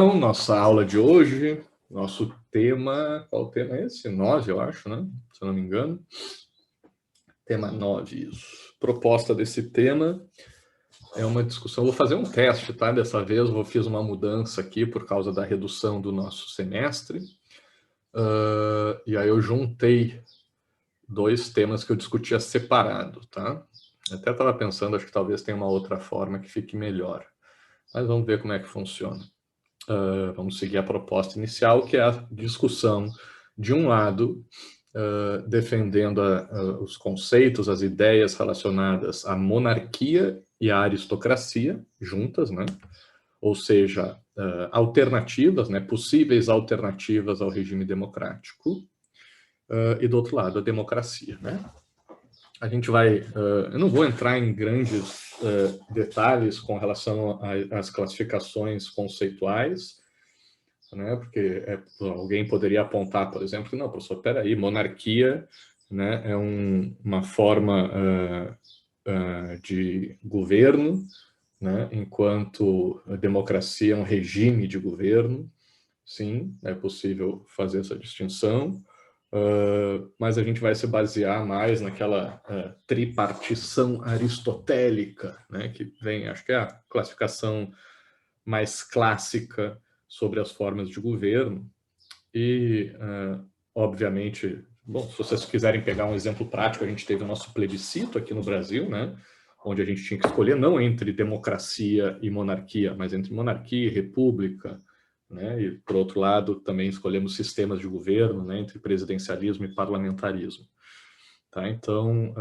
Então, nossa aula de hoje, nosso tema, qual o tema é esse? 9, eu acho, né? Se eu não me engano. Tema 9, isso. Proposta desse tema é uma discussão, vou fazer um teste, tá? Dessa vez eu fiz uma mudança aqui por causa da redução do nosso semestre. E aí eu juntei dois temas que eu discutia separado, tá? Até estava pensando, acho que talvez tenha uma outra forma que fique melhor. Mas vamos ver como é que funciona. Vamos seguir a proposta inicial, que é a discussão, de um lado, defendendo os conceitos, as ideias relacionadas à monarquia e à aristocracia, juntas, né? Ou seja, alternativas, né? Possíveis alternativas ao regime democrático, e do outro lado, a democracia, né? A gente vai... eu não vou entrar em grandes detalhes com relação às classificações conceituais, né? Porque alguém poderia apontar, por exemplo, que não, professor, peraí, monarquia, né, é uma forma de governo, né, enquanto a democracia é um regime de governo. Sim, é possível fazer essa distinção, mas a gente vai se basear mais naquela tripartição aristotélica, né, que vem, acho que é a classificação mais clássica sobre as formas de governo. E, obviamente, bom, se vocês quiserem pegar um exemplo prático, a gente teve o nosso plebiscito aqui no Brasil, né, onde a gente tinha que escolher não entre democracia e monarquia, mas entre monarquia e república, né, e, por outro lado, também escolhemos sistemas de governo, né, entre presidencialismo e parlamentarismo. Tá? Então,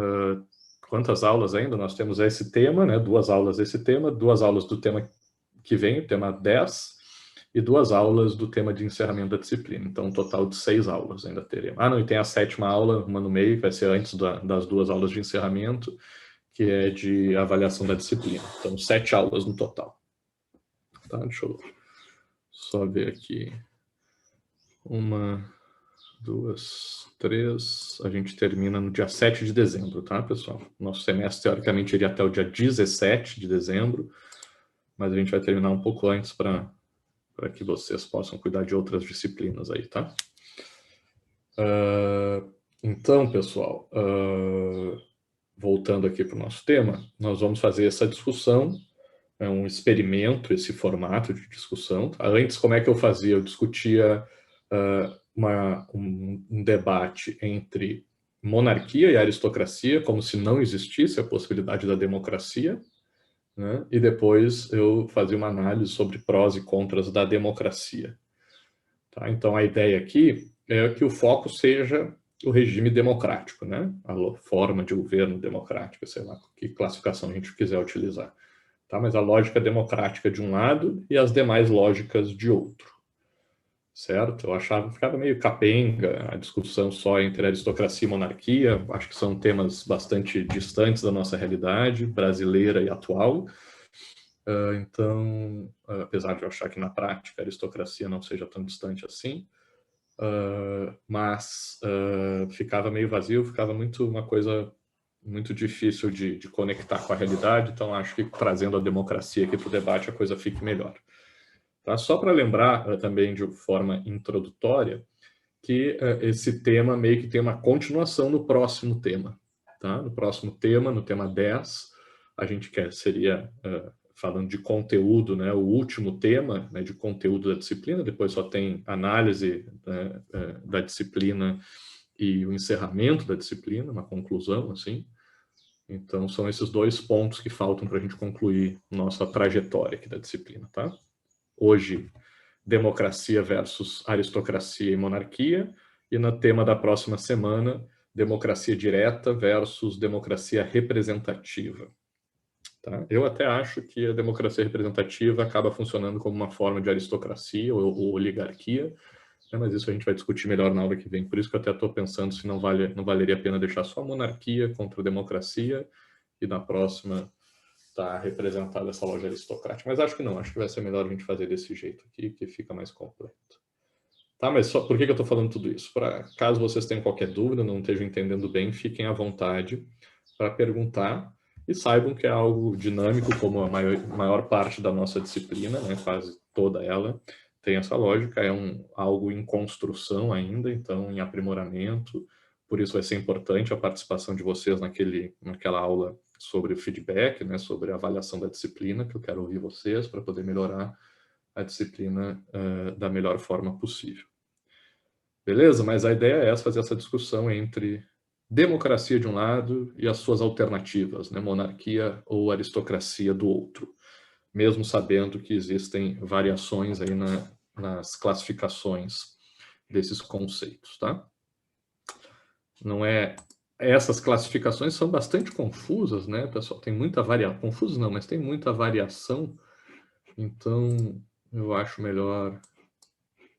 quantas aulas ainda? Nós temos esse tema, né, 2 aulas desse tema, 2 aulas do tema que vem, o tema 10, e 2 aulas do tema de encerramento da disciplina. Então, um total de 6 aulas ainda teremos. Não, e tem a 7ª aula, uma no meio, que vai ser antes das 2 aulas de encerramento, que é de avaliação da disciplina. Então, 7 aulas no total. Tá? Deixa eu só ver aqui. 1, 2, 3... A gente termina no dia 7 de dezembro, tá, pessoal? Nosso semestre, teoricamente, iria até o dia 17 de dezembro, mas a gente vai terminar um pouco antes para que vocês possam cuidar de outras disciplinas aí, tá? Então, pessoal, voltando aqui para o nosso tema, nós vamos fazer essa discussão, é um experimento, esse formato de discussão. Tá? Antes, como é que eu fazia? Eu discutia um debate entre monarquia e aristocracia, como se não existisse a possibilidade da democracia, né? E depois eu fazia uma análise sobre prós e contras da democracia. Tá? Então, a ideia aqui é que o foco seja o regime democrático, né? A forma de governo democrático, sei lá, que classificação a gente quiser utilizar. Tá? Mas a lógica democrática de um lado e as demais lógicas de outro. Certo? Eu achava, ficava meio capenga a discussão só entre aristocracia e monarquia. Acho que são temas bastante distantes da nossa realidade brasileira e atual. Então, apesar de eu achar que na prática a aristocracia não seja tão distante assim, mas ficava meio vazio, ficava uma coisa muito difícil de conectar com a realidade, então acho que trazendo a democracia aqui para o debate a coisa fique melhor. Tá? Só para lembrar também de forma introdutória que esse tema meio que tem uma continuação no próximo tema. Tá? No próximo tema, no tema 10, a gente seria, falando de conteúdo, né, o último tema, né, de conteúdo da disciplina, depois só tem análise, né, da disciplina e o encerramento da disciplina, uma conclusão, assim. Então, são esses 2 pontos que faltam para a gente concluir nossa trajetória aqui da disciplina, tá? Hoje, democracia versus aristocracia e monarquia, e no tema da próxima semana, democracia direta versus democracia representativa. Tá? Eu até acho que a democracia representativa acaba funcionando como uma forma de aristocracia ou oligarquia, né? Mas isso a gente vai discutir melhor na aula que vem. Por isso que eu até estou pensando se não valeria a pena deixar só a monarquia contra a democracia e na próxima está representada essa loja aristocrática. Mas acho que não, acho que vai ser melhor a gente fazer desse jeito aqui, que fica mais completo. Tá, mas por que eu estou falando tudo isso? Caso vocês tenham qualquer dúvida, não estejam entendendo bem, fiquem à vontade para perguntar e saibam que é algo dinâmico, como a maior parte da nossa disciplina, né, quase toda ela, tem essa lógica, é algo em construção ainda, então em aprimoramento, por isso vai ser importante a participação de vocês naquela aula sobre o feedback, né, sobre a avaliação da disciplina, que eu quero ouvir vocês para poder melhorar a disciplina da melhor forma possível. Beleza? Mas a ideia é fazer essa discussão entre democracia de um lado e as suas alternativas, né, monarquia ou aristocracia do outro, mesmo sabendo que existem variações aí nas classificações desses conceitos, tá? Não é... Essas classificações são bastante confusas, né, pessoal? Tem muita variação. Confusas não, mas tem muita variação. Então, eu acho melhor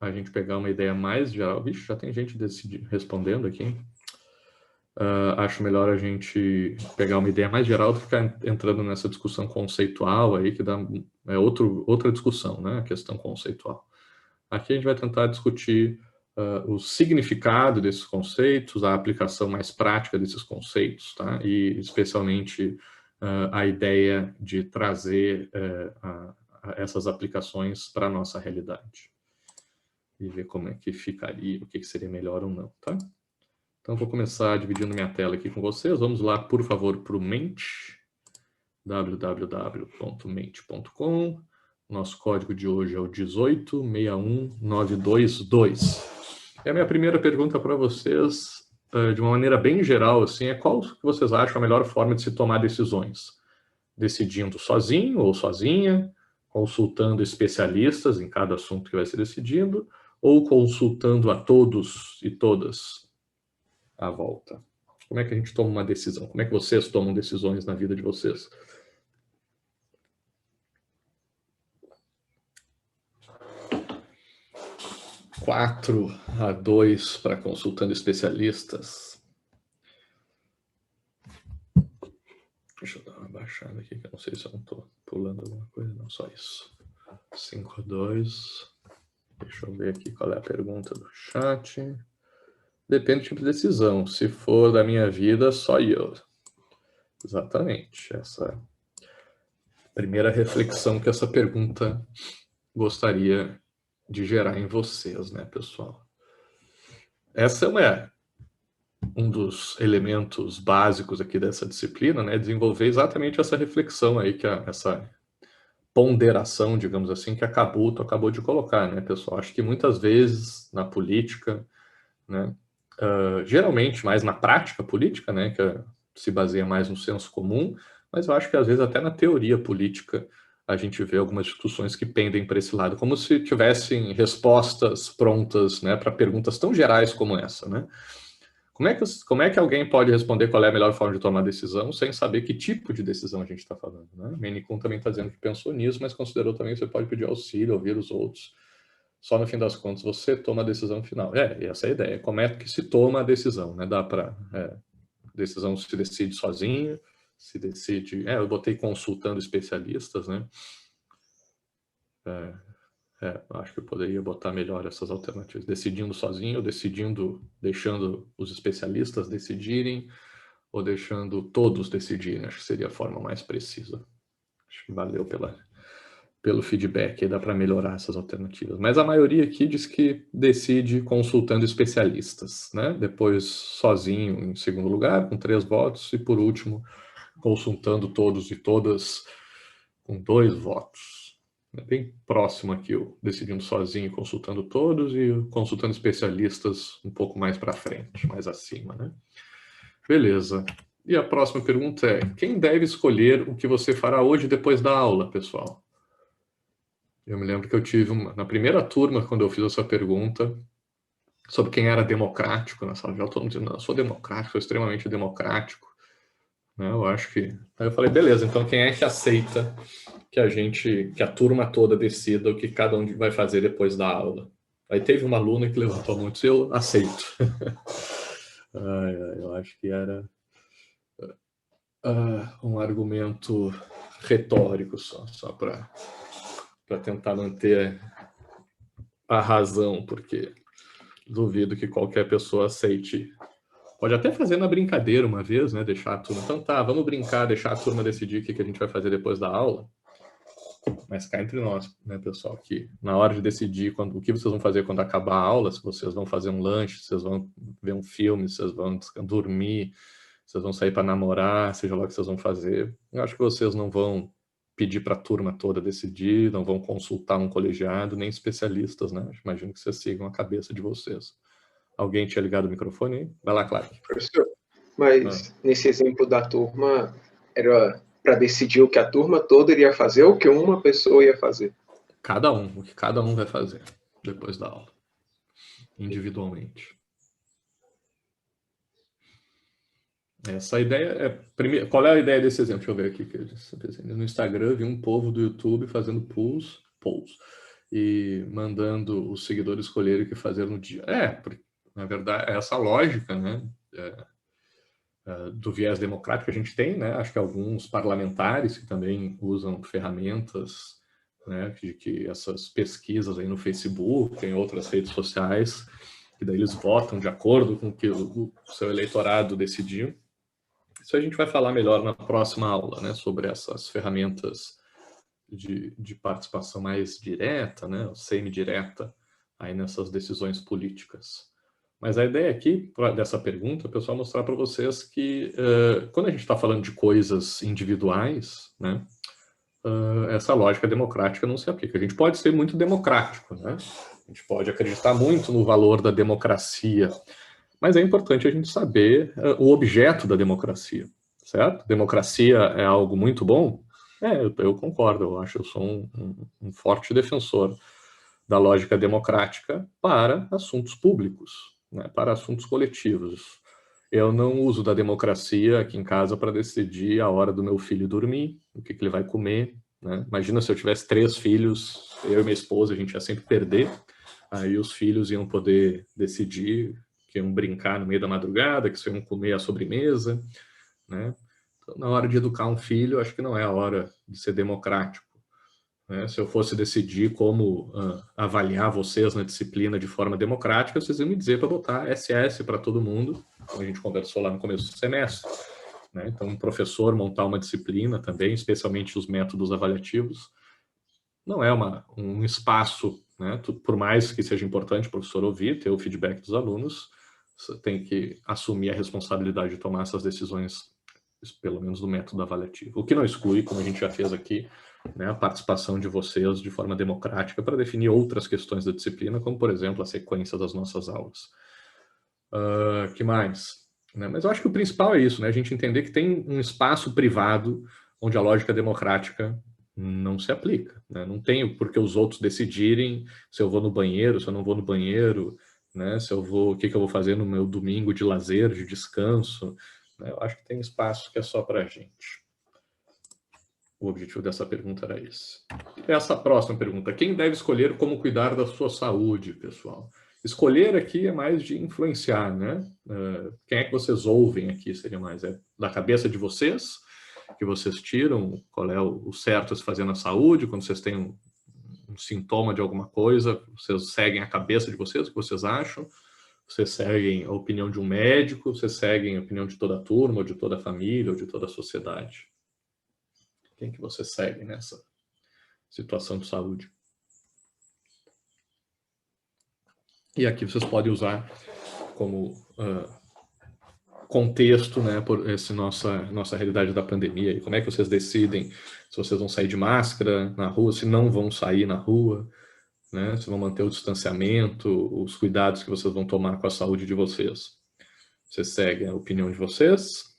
a gente pegar uma ideia mais geral. Vixe, já tem gente respondendo aqui. Acho melhor a gente pegar uma ideia mais geral do que ficar entrando nessa discussão conceitual aí, que dá outra discussão, né? A questão conceitual. Aqui a gente vai tentar discutir o significado desses conceitos, a aplicação mais prática desses conceitos, tá? E especialmente a ideia de trazer essas aplicações para a nossa realidade. E ver como é que ficaria, o que seria melhor ou não, tá? Então, vou começar dividindo minha tela aqui com vocês. Vamos lá, por favor, para o Mente, www.mente.com. Nosso código de hoje é o 1861922. E a minha primeira pergunta para vocês, de uma maneira bem geral, assim, é qual que vocês acham a melhor forma de se tomar decisões? Decidindo sozinho ou sozinha, consultando especialistas em cada assunto que vai ser decidido, ou consultando a todos e todas à volta? Como é que a gente toma uma decisão? Como é que vocês tomam decisões na vida de vocês? Quatro a 2 para consultando especialistas. Deixa eu dar uma baixada aqui, que eu não sei se eu não estou pulando alguma coisa, não, só isso. 5 a 2. Deixa eu ver aqui qual é a pergunta do chat. Depende do tipo de decisão. Se for da minha vida, só eu. Exatamente. Essa primeira reflexão que essa pergunta gostaria de gerar em vocês, né, pessoal? Essa é um dos elementos básicos aqui dessa disciplina, né? Desenvolver exatamente essa reflexão aí, essa ponderação, digamos assim, que a Cabuto acabou de colocar, né, pessoal? Acho que muitas vezes na política, né, geralmente mais na prática política, né, que se baseia mais no senso comum, mas eu acho que às vezes até na teoria política a gente vê algumas discussões que pendem para esse lado, como se tivessem respostas prontas, né, para perguntas tão gerais como essa, né? Como é que alguém pode responder qual é a melhor forma de tomar decisão sem saber que tipo de decisão a gente está falando, né? Maine Coon também está dizendo que pensou nisso, mas considerou também que você pode pedir auxílio, ouvir os outros. Só no fim das contas você toma a decisão final. Essa é a ideia. Como é que se toma a decisão, né? Dá para... decisão se decide sozinho, se decide... eu botei consultando especialistas, né? Acho que eu poderia botar melhor essas alternativas. Decidindo sozinho, ou deixando os especialistas decidirem, ou deixando todos decidirem. Acho que seria a forma mais precisa. Acho que valeu pelo feedback, dá para melhorar essas alternativas. Mas a maioria aqui diz que decide consultando especialistas, né? Depois sozinho em segundo lugar, com 3 votos, e por último, consultando todos e todas com 2 votos. É bem próximo aqui, o decidindo sozinho, consultando todos, e consultando especialistas um pouco mais para frente, mais acima, né? Beleza. E a próxima pergunta é: quem deve escolher o que você fará hoje depois da aula, pessoal? Eu me lembro que eu tive na primeira turma, quando eu fiz essa pergunta, sobre quem era democrático na sala de aula, todo mundo dizendo, não, eu sou democrático, sou extremamente democrático. Eu acho que... Aí eu falei, beleza, então quem é que aceita que a turma toda decida o que cada um vai fazer depois da aula? Aí teve uma aluna que levantou muito, eu aceito. Eu acho que era um argumento retórico só para tentar manter a razão, porque duvido que qualquer pessoa aceite. Pode até fazer na brincadeira uma vez, né? Deixar a turma. Então tá, vamos brincar, deixar a turma decidir o que a gente vai fazer depois da aula. Mas cá entre nós, né, pessoal, que na hora de decidir o que vocês vão fazer quando acabar a aula, se vocês vão fazer um lanche, se vocês vão ver um filme, se vocês vão dormir, se vocês vão sair para namorar, seja lá o que vocês vão fazer, eu acho que vocês não vão pedir para a turma toda decidir, não vão consultar um colegiado, nem especialistas, né? Imagino que vocês sigam a cabeça de vocês. Alguém tinha ligado o microfone aí? Vai lá, Clark. Professor, mas nesse exemplo da turma, era para decidir o que a turma toda iria fazer ou o que uma pessoa ia fazer? O que cada um vai fazer depois da aula, individualmente. Essa ideia é... Qual é a ideia desse exemplo? Deixa eu ver aqui. No Instagram, vi um povo do YouTube fazendo polls e mandando os seguidores escolherem o que fazer no dia. Na verdade, é essa lógica, né, do viés democrático que a gente tem, né? Acho que alguns parlamentares que também usam ferramentas, né, que essas pesquisas aí no Facebook, em outras redes sociais, que daí eles votam de acordo com o que o seu eleitorado decidiu. Isso a gente vai falar melhor na próxima aula, né, sobre essas ferramentas de participação mais direta, né, semi-direta, aí nessas decisões políticas. Mas a ideia aqui, dessa pergunta, é pessoal mostrar para vocês que quando a gente está falando de coisas individuais, né, essa lógica democrática não se aplica. A gente pode ser muito democrático, né? A gente pode acreditar muito no valor da democracia, mas é importante a gente saber o objeto da democracia, certo? Democracia é algo muito bom? Eu concordo, eu sou um forte defensor da lógica democrática para assuntos públicos, né, para assuntos coletivos. Eu não uso da democracia aqui em casa para decidir a hora do meu filho dormir, o que ele vai comer, né? Imagina se eu tivesse 3 filhos, eu e minha esposa, a gente ia sempre perder, aí os filhos iam poder decidir que iam brincar no meio da madrugada, que iam comer a sobremesa, né? Então, na hora de educar um filho, acho que não é a hora de ser democrático, né? Se eu fosse decidir como avaliar vocês na disciplina de forma democrática, vocês iam me dizer para botar SS para todo mundo, como a gente conversou lá no começo do semestre, né? Então, um professor montar uma disciplina também, especialmente os métodos avaliativos, não é um espaço, né? Por mais que seja importante o professor ouvir, ter o feedback dos alunos, você tem que assumir a responsabilidade de tomar essas decisões, pelo menos do método avaliativo. O que não exclui, como a gente já fez aqui, né, a participação de vocês de forma democrática para definir outras questões da disciplina, como, por exemplo, a sequência das nossas aulas. Que mais? Né? Mas eu acho que o principal é isso, né? A gente entender que tem um espaço privado onde a lógica democrática não se aplica, né? Não tem por que os outros decidirem se eu vou no banheiro, se eu não vou no banheiro, né? Se eu vou, o que eu vou fazer no meu domingo de lazer, de descanso, né? Eu acho que tem espaço que é só para a gente. O objetivo dessa pergunta era esse. Essa próxima pergunta: quem deve escolher como cuidar da sua saúde, pessoal? Escolher aqui é mais de influenciar, né? Quem é que vocês ouvem aqui seria mais? É da cabeça de vocês, que vocês tiram qual é o certo a se fazer na saúde, quando vocês têm um sintoma de alguma coisa, vocês seguem a cabeça de vocês, o que vocês acham? Vocês seguem a opinião de um médico, vocês seguem a opinião de toda a turma, ou de toda a família, ou de toda a sociedade? Quem que você segue nessa situação de saúde? E aqui vocês podem usar como contexto, né, por essa nossa realidade da pandemia. E como é que vocês decidem se vocês vão sair de máscara na rua, se não vão sair na rua, né, se vão manter o distanciamento, os cuidados que vocês vão tomar com a saúde de vocês. Vocês seguem a opinião de vocês?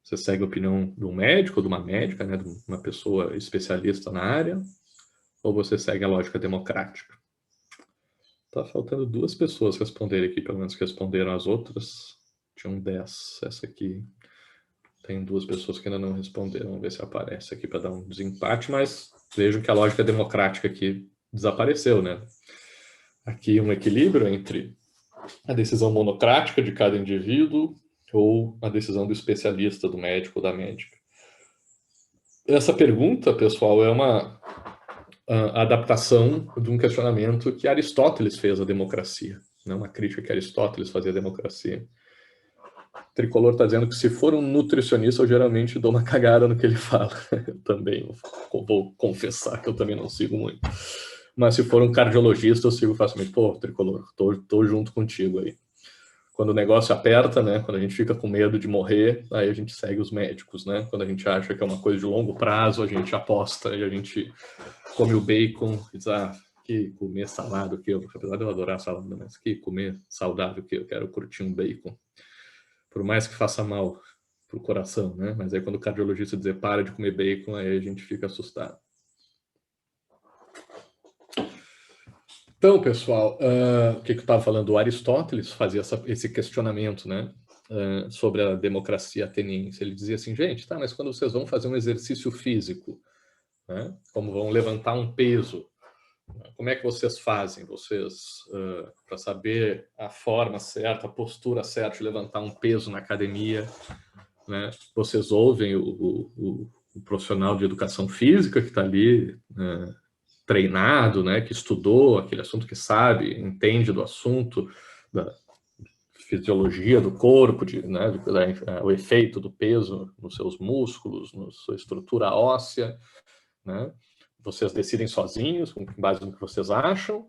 Você segue a opinião de um médico, de uma médica, né, de uma pessoa especialista na área? Ou você segue a lógica democrática? Tá faltando 2 pessoas responderem aqui, pelo menos que responderam. As outras tinham 10. Essa aqui tem 2 pessoas que ainda não responderam. Vamos ver se aparece aqui para dar um desempate, mas vejam que a lógica democrática aqui desapareceu, né? Aqui um equilíbrio entre a decisão monocrática de cada indivíduo ou a decisão do especialista, do médico ou da médica. Essa pergunta, pessoal, é uma adaptação de um questionamento que Aristóteles fez à democracia, né? Uma crítica que Aristóteles fazia à democracia. Tricolor está dizendo que se for um nutricionista, eu geralmente dou uma cagada no que ele fala. Eu também vou confessar que eu também não sigo muito. Mas se for um cardiologista, eu sigo facilmente. Pô, Tricolor, tô junto contigo aí. Quando o negócio aperta, né? Quando a gente fica com medo de morrer, aí a gente segue os médicos, né? Quando a gente acha que é uma coisa de longo prazo, a gente aposta e a gente come o bacon e diz, que comer salada que eu, apesar de eu adorar salada, mas que comer saudável que eu quero curtir um bacon. Por mais que faça mal pro coração, né? Mas aí quando o cardiologista dizer para de comer bacon, aí a gente fica assustado. Então, pessoal, o que eu estava falando? O Aristóteles fazia esse questionamento, né? Sobre a democracia ateniense. Ele dizia assim, gente, tá, mas quando vocês vão fazer um exercício físico, né? Como vão levantar um peso, como é que vocês fazem? Vocês, para saber a forma certa, a postura certa de levantar um peso na academia, né? Vocês ouvem o profissional de educação física que está ali treinado, né? Que estudou aquele assunto, que sabe, entende do assunto, da fisiologia do corpo, né? O efeito do peso nos seus músculos, na sua estrutura óssea, né? Vocês decidem sozinhos, com base no que vocês acham,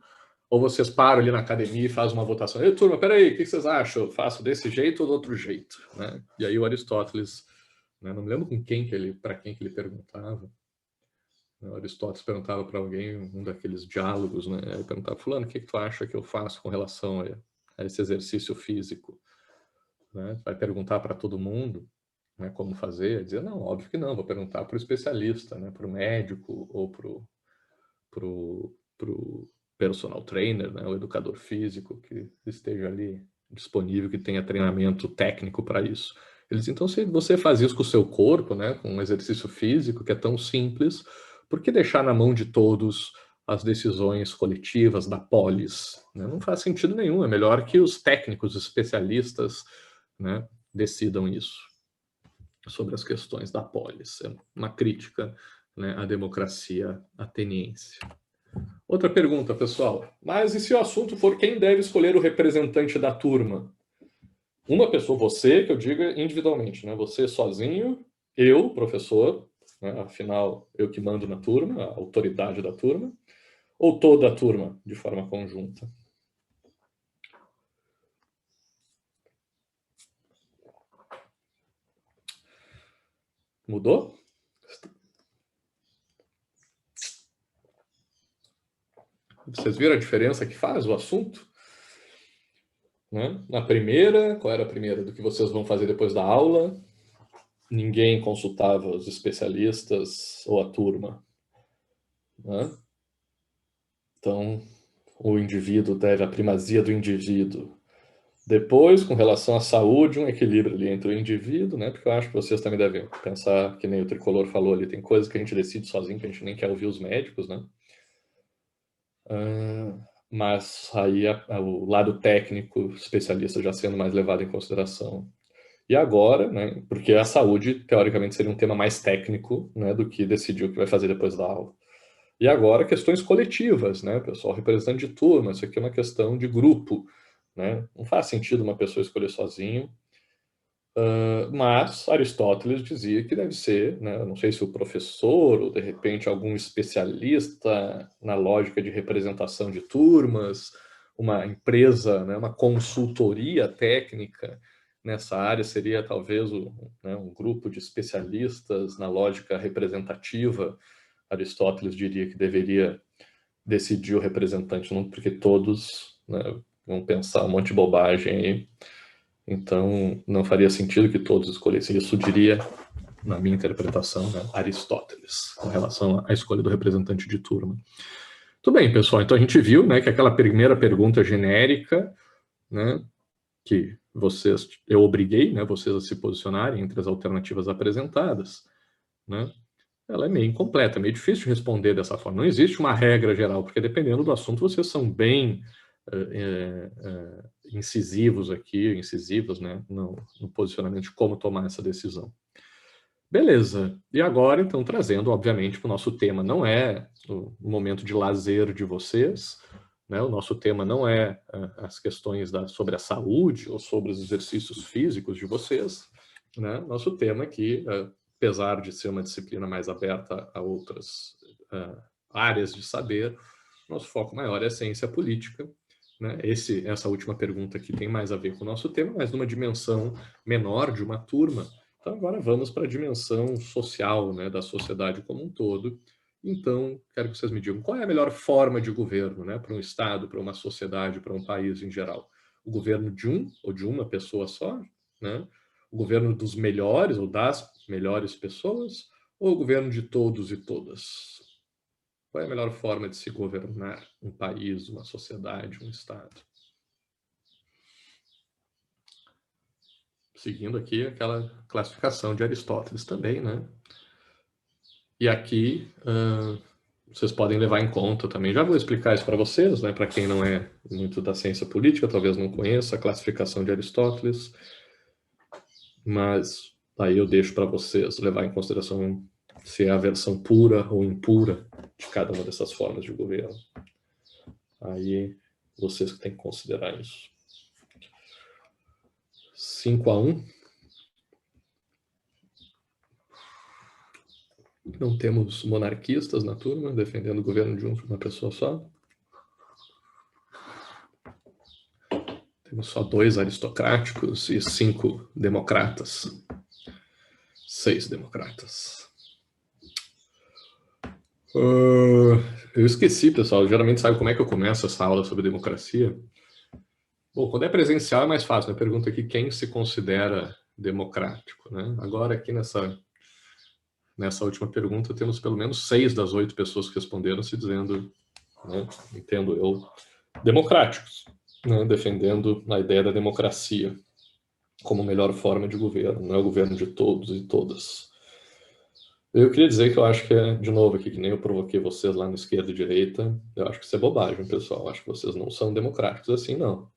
ou vocês param ali na academia e fazem uma votação. Ei, turma, peraí, o que vocês acham? Eu faço desse jeito ou do outro jeito? Né? E aí o Aristóteles, né, não me lembro para quem que ele perguntava. O Aristóteles perguntava para alguém, um daqueles diálogos, né? Ele perguntava, fulano, o que tu acha que eu faço com relação a esse exercício físico? Né? Vai perguntar para todo mundo, né, como fazer? Dizer, não, óbvio que não, vou perguntar para o especialista, né, para o médico ou para o personal trainer, né, o educador físico que esteja ali disponível, que tenha treinamento técnico para isso. Eles, então, se você faz isso com o seu corpo, né, com um exercício físico que é tão simples, por que deixar na mão de todos as decisões coletivas da polis? Né? Não faz sentido nenhum, é melhor que os técnicos, os especialistas, né, decidam isso sobre as questões da polis. É uma crítica, né, à democracia ateniense. Outra pergunta, pessoal. Mas e se o assunto for quem deve escolher o representante da turma? Uma pessoa, você, que eu diga individualmente, né? Você sozinho, eu, professor, né? Afinal, eu que mando na turma, a autoridade da turma, ou toda a turma, de forma conjunta? Mudou? Vocês viram a diferença que faz o assunto? Né? Na primeira, qual era a primeira? Do que vocês vão fazer depois da aula? Ninguém consultava os especialistas ou a turma. Né? Então, o indivíduo deve a primazia do indivíduo. Depois, com relação à saúde, um equilíbrio ali entre o indivíduo, né? Porque eu acho que vocês também devem pensar, que nem o Tricolor falou ali, tem coisas que a gente decide sozinho, que a gente nem quer ouvir os médicos, né? Mas aí o lado técnico, especialista já sendo mais levado em consideração. E agora, né, porque a saúde, teoricamente, seria um tema mais técnico, né, do que decidir o que vai fazer depois da aula. E agora, questões coletivas, né, pessoal, representante de turma, isso aqui é uma questão de grupo, né, não faz sentido uma pessoa escolher sozinho, mas Aristóteles dizia que deve ser, né, não sei se o professor ou, de repente, algum especialista na lógica de representação de turmas, uma empresa, né, uma consultoria técnica nessa área seria talvez né, um grupo de especialistas na lógica representativa. Aristóteles diria que deveria decidir o representante, não porque todos, né, vão pensar um monte de bobagem aí. Então, não faria sentido que todos escolhessem. Isso diria, na minha interpretação, né, Aristóteles, com relação à escolha do representante de turma. Tudo bem, pessoal. Então, a gente viu, né, que aquela primeira pergunta genérica, né, que eu obriguei, né, vocês a se posicionarem entre as alternativas apresentadas, né, ela é meio incompleta, meio difícil de responder dessa forma. Não existe uma regra geral, porque dependendo do assunto, vocês são bem incisivos aqui, incisivos, né, no posicionamento de como tomar essa decisão. Beleza. E agora, então, trazendo, obviamente, para o nosso tema, não é o momento de lazer de vocês, né? O nosso tema não é as questões sobre a saúde ou sobre os exercícios físicos de vocês, né? Nosso tema aqui, apesar de ser uma disciplina mais aberta a outras áreas de saber, nosso foco maior é a ciência política, né? Essa última pergunta aqui tem mais a ver com o nosso tema, mas numa dimensão menor de uma turma. Então agora vamos para a dimensão social, né, da sociedade como um todo. Então, quero que vocês me digam, qual é a melhor forma de governo, né, para um Estado, para uma sociedade, para um país em geral? O governo de um ou de uma pessoa só? Né? O governo dos melhores ou das melhores pessoas? Ou o governo de todos e todas? Qual é a melhor forma de se governar um país, uma sociedade, um Estado? Seguindo aqui aquela classificação de Aristóteles também, né? E aqui vocês podem levar em conta também. Já vou explicar isso para vocês, né? Para quem não é muito da ciência política, talvez não conheça a classificação de Aristóteles, mas aí eu deixo para vocês levar em consideração se é a versão pura ou impura de cada uma dessas formas de governo. Aí vocês que têm que considerar isso. 5-1. Não temos monarquistas na turma, defendendo o governo de uma pessoa só. Temos só 2 aristocráticos e 5 democratas. 6 democratas. Eu esqueci, pessoal. Geralmente sabe como é que eu começo essa aula sobre democracia? Bom, quando é presencial é mais fácil. Eu pergunto aqui quem se considera democrático, né? Agora aqui nessa última pergunta temos pelo menos 6 das 8 pessoas que responderam se dizendo, né, entendo eu, democráticos, né, defendendo a ideia da democracia como melhor forma de governo, não é o governo de todos e todas. Eu queria dizer que eu acho que de novo aqui, que nem eu provoquei vocês lá no esquerda e direita, eu acho que isso é bobagem, pessoal. Eu acho que vocês não são democráticos assim, não.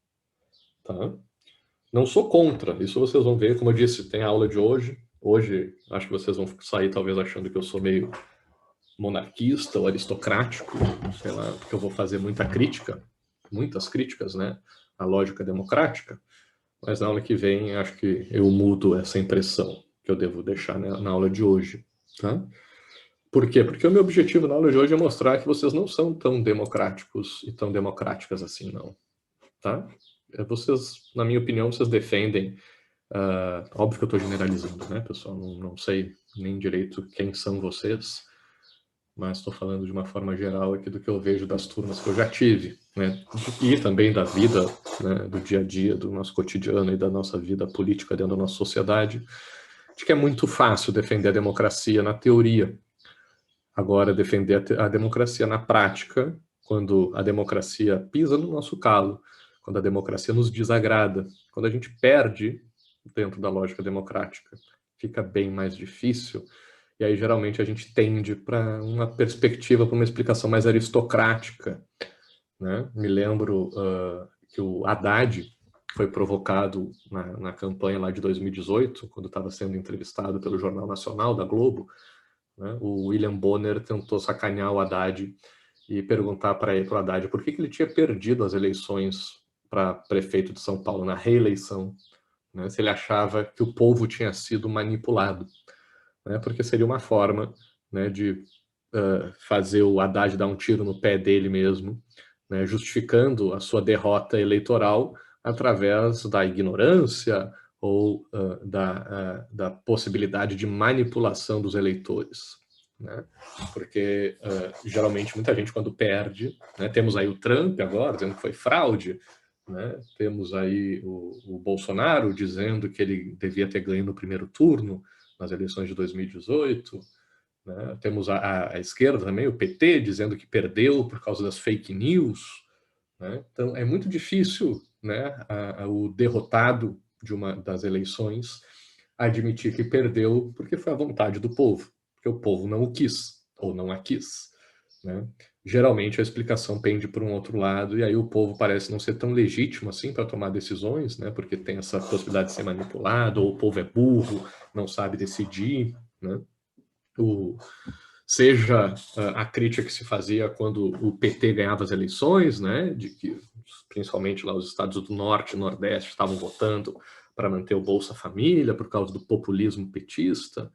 Tá? Não sou contra, isso vocês vão ver, como eu disse, tem a aula de hoje. Hoje, acho que vocês vão sair talvez achando que eu sou meio monarquista ou aristocrático, sei lá, porque eu vou fazer muitas críticas, né, à lógica democrática, mas na aula que vem acho que eu mudo essa impressão que eu devo deixar na aula de hoje, tá? Por quê? Porque o meu objetivo na aula de hoje é mostrar que vocês não são tão democráticos e tão democráticas assim, não, tá? Vocês, na minha opinião, vocês defendem, óbvio que eu estou generalizando, né, pessoal, não sei nem direito quem são vocês, mas estou falando de uma forma geral aqui do que eu vejo das turmas que eu já tive, né? E também da vida, né, do dia a dia, do nosso cotidiano e da nossa vida política dentro da nossa sociedade, de que é muito fácil defender a democracia na teoria. Agora, defender a democracia na prática, quando a democracia pisa no nosso calo, quando a democracia nos desagrada, quando a gente perde dentro da lógica democrática, fica bem mais difícil. E aí, geralmente, a gente tende para uma perspectiva, para uma explicação mais aristocrática, né? Me lembro que o Haddad foi provocado na campanha lá de 2018, quando estava sendo entrevistado pelo Jornal Nacional da Globo, né? O William Bonner tentou sacanear o Haddad e perguntar para o Haddad por que ele tinha perdido as eleições para prefeito de São Paulo, na reeleição, né? Se ele achava que o povo tinha sido manipulado. Né, porque seria uma forma, né, de fazer o Haddad dar um tiro no pé dele mesmo, né, justificando a sua derrota eleitoral através da ignorância ou da possibilidade de manipulação dos eleitores. Né? Porque geralmente muita gente quando perde, né, temos aí o Trump agora dizendo que foi fraude, né? Temos aí o Bolsonaro dizendo que ele devia ter ganho no primeiro turno, nas eleições de 2018, né? Temos a esquerda também, o PT, dizendo que perdeu por causa das fake news, né? Então é muito difícil, né, o derrotado de uma das eleições admitir que perdeu porque foi a vontade do povo, porque o povo não o quis, ou não a quis, né? Geralmente a explicação pende por um outro lado, e aí o povo parece não ser tão legítimo assim para tomar decisões, né? Porque tem essa possibilidade de ser manipulado, ou o povo é burro, não sabe decidir, né? seja a crítica que se fazia quando o PT ganhava as eleições, né, de que principalmente lá os estados do Norte e Nordeste estavam votando para manter o Bolsa Família por causa do populismo petista,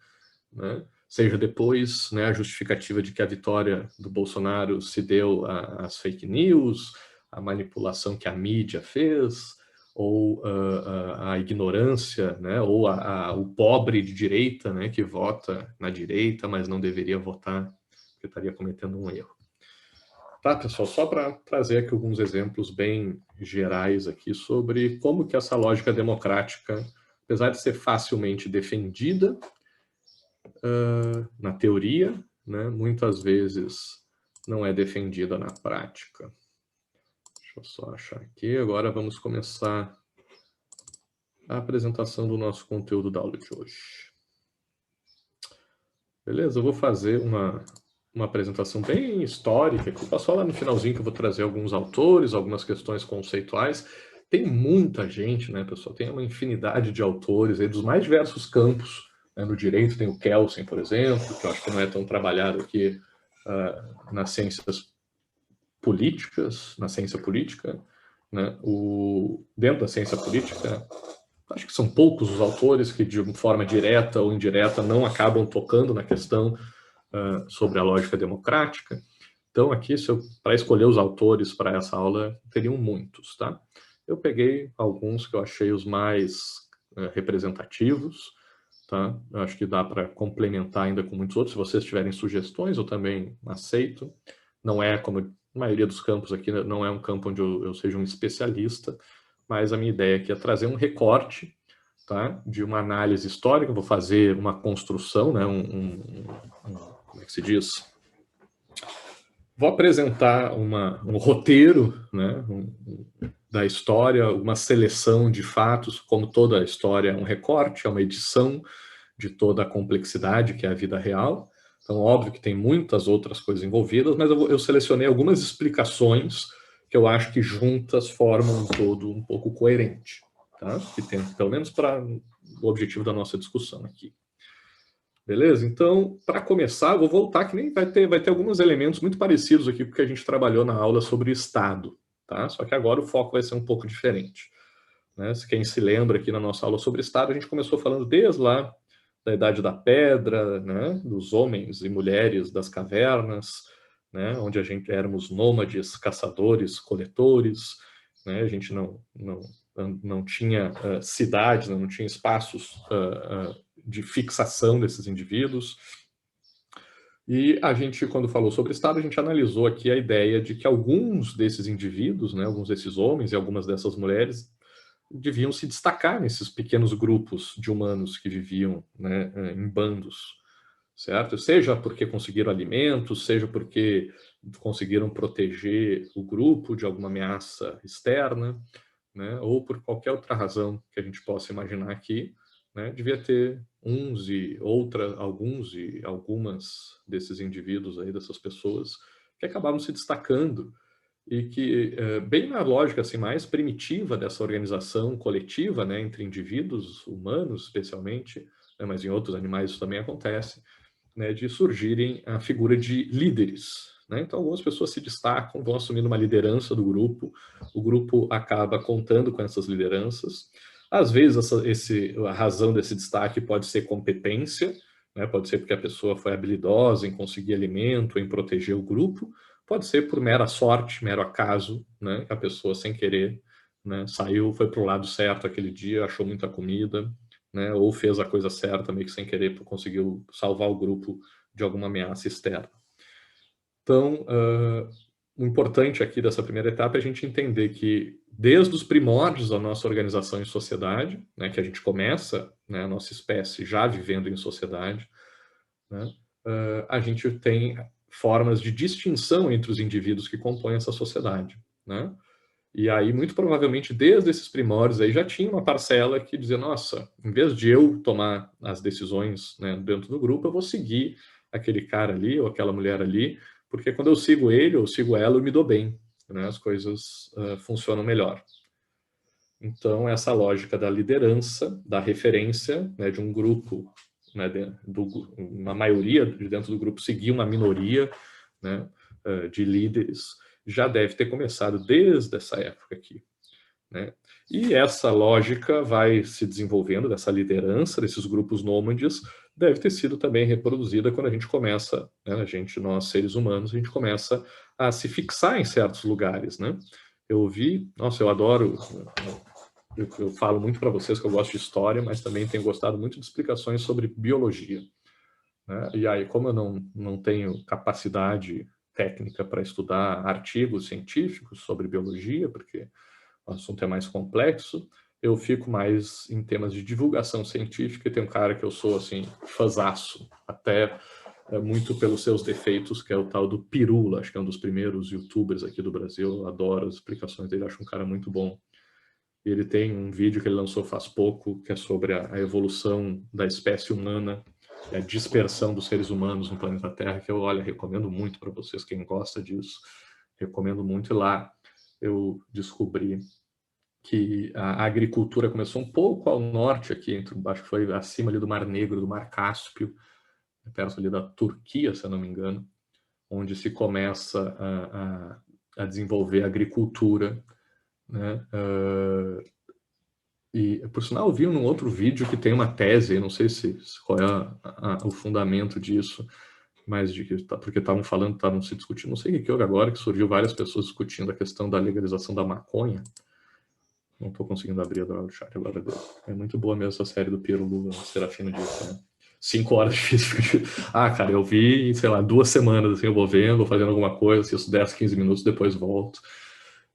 né, seja depois, né, a justificativa de que a vitória do Bolsonaro se deu às fake news, a manipulação que a mídia fez, ou a ignorância, né, ou o pobre de direita, né, que vota na direita, mas não deveria votar, porque estaria cometendo um erro. Tá, pessoal, só para trazer aqui alguns exemplos bem gerais aqui sobre como que essa lógica democrática, apesar de ser facilmente defendida na teoria, né, muitas vezes não é defendida na prática. Deixa eu só achar aqui. Agora vamos começar a apresentação do nosso conteúdo da aula de hoje. Beleza? Eu vou fazer uma apresentação bem histórica. Aqui. Só lá no finalzinho que eu vou trazer alguns autores, algumas questões conceituais. Tem muita gente, né, pessoal? Tem uma infinidade de autores aí dos mais diversos campos. Né? No direito tem o Kelsen, por exemplo, que eu acho que não é tão trabalhado aqui nas ciências políticas, na ciência política. Né? Dentro da ciência política, acho que são poucos os autores que, de forma direta ou indireta, não acabam tocando na questão sobre a lógica democrática. Então, aqui, para escolher os autores para essa aula, teriam muitos, tá? Eu peguei alguns que eu achei os mais representativos, tá? Eu acho que dá para complementar ainda com muitos outros. Se vocês tiverem sugestões, eu também aceito. Não é, como a maioria dos campos aqui, não é um campo onde eu seja um especialista, mas a minha ideia aqui é trazer um recorte, tá, de uma análise histórica. Vou fazer uma construção, né, como é que se diz? Vou apresentar um roteiro, né, da história, uma seleção de fatos, como toda a história é um recorte, é uma edição de toda a complexidade que é a vida real. Então, óbvio que tem muitas outras coisas envolvidas, mas eu selecionei algumas explicações que eu acho que juntas formam um todo um pouco coerente, tá? Que tem, pelo menos para o objetivo da nossa discussão aqui. Beleza? Então, para começar, eu vou voltar, que nem vai ter alguns elementos muito parecidos aqui, porque a gente trabalhou na aula sobre Estado, tá? Só que agora o foco vai ser um pouco diferente. Né? Quem se lembra aqui na nossa aula sobre Estado, a gente começou falando desde lá da Idade da Pedra, né? Dos homens e mulheres das cavernas, né? Onde a gente éramos nômades, caçadores, coletores, né? A gente não tinha cidades, não tinha espaços de fixação desses indivíduos. E a gente, quando falou sobre Estado, a gente analisou aqui a ideia de que alguns desses indivíduos, né, alguns desses homens e algumas dessas mulheres, deviam se destacar nesses pequenos grupos de humanos que viviam, né, em bandos, certo? Seja porque conseguiram alimentos, seja porque conseguiram proteger o grupo de alguma ameaça externa, né, ou por qualquer outra razão que a gente possa imaginar aqui, né, devia ter alguns e algumas desses indivíduos aí, dessas pessoas, que acabavam se destacando e que, bem na lógica assim, mais primitiva dessa organização coletiva, né, entre indivíduos humanos, especialmente, né, mas em outros animais isso também acontece, né, de surgirem a figura de líderes. Né? Então, algumas pessoas se destacam, vão assumindo uma liderança do grupo, o grupo acaba contando com essas lideranças. Às vezes, a razão desse destaque pode ser competência, né? Pode ser porque a pessoa foi habilidosa em conseguir alimento, em proteger o grupo, pode ser por mera sorte, mero acaso, né? Que a pessoa, sem querer, né, saiu, foi para o lado certo aquele dia, achou muita comida, né, ou fez a coisa certa, meio que sem querer, conseguiu salvar o grupo de alguma ameaça externa. Então, o importante aqui dessa primeira etapa é a gente entender que, desde os primórdios da nossa organização em sociedade, né, que a gente começa, né, a nossa espécie já vivendo em sociedade, né, a gente tem formas de distinção entre os indivíduos que compõem essa sociedade, né? E aí, muito provavelmente, desde esses primórdios, aí já tinha uma parcela que dizia, nossa, em vez de eu tomar as decisões, né, dentro do grupo, eu vou seguir aquele cara ali ou aquela mulher ali, porque quando eu sigo ele ou sigo ela, eu me dou bem, né, as coisas funcionam melhor. Então, essa lógica da liderança, da referência, né, de um grupo né, uma maioria de dentro do grupo seguir uma minoria, né, de líderes, já deve ter começado desde essa época aqui, né? E essa lógica vai se desenvolvendo, dessa liderança desses grupos nômades, deve ter sido também reproduzida quando a gente começa, né, nós seres humanos, a gente começa a se fixar em certos lugares, né? Nossa, eu adoro, eu falo muito para vocês que eu gosto de história, mas também tenho gostado muito de explicações sobre biologia, né? E aí, como eu não tenho capacidade técnica para estudar artigos científicos sobre biologia, porque o assunto é mais complexo, eu fico mais em temas de divulgação científica, e tem um cara que eu sou, assim, fãzaço, até muito pelos seus defeitos, que é o tal do Pirula, acho que é um dos primeiros youtubers aqui do Brasil, eu adoro as explicações dele, acho um cara muito bom. Ele tem um vídeo que ele lançou faz pouco, que é sobre a evolução da espécie humana, a dispersão dos seres humanos no planeta Terra, que eu, olha, recomendo muito para vocês, quem gosta disso, recomendo muito. E lá eu descobri que a agricultura começou um pouco ao norte aqui, acho que foi acima ali do Mar Negro, do Mar Cáspio, perto ali da Turquia, se eu não me engano, onde se começa a desenvolver a agricultura, né? E, por sinal, eu vi num outro vídeo que tem uma tese, não sei qual é o fundamento disso, mas porque estavam se discutindo, não sei o que houve agora, que surgiu várias pessoas discutindo a questão da legalização da maconha. Não estou conseguindo abrir a do chat agora. É muito boa mesmo essa série do Piero Lula, Serafino disso, né? 5 horas de... cara, eu vi, sei lá, 2 semanas, assim, eu vou vendo, vou fazendo alguma coisa, assisto 10, 15 minutos, depois volto.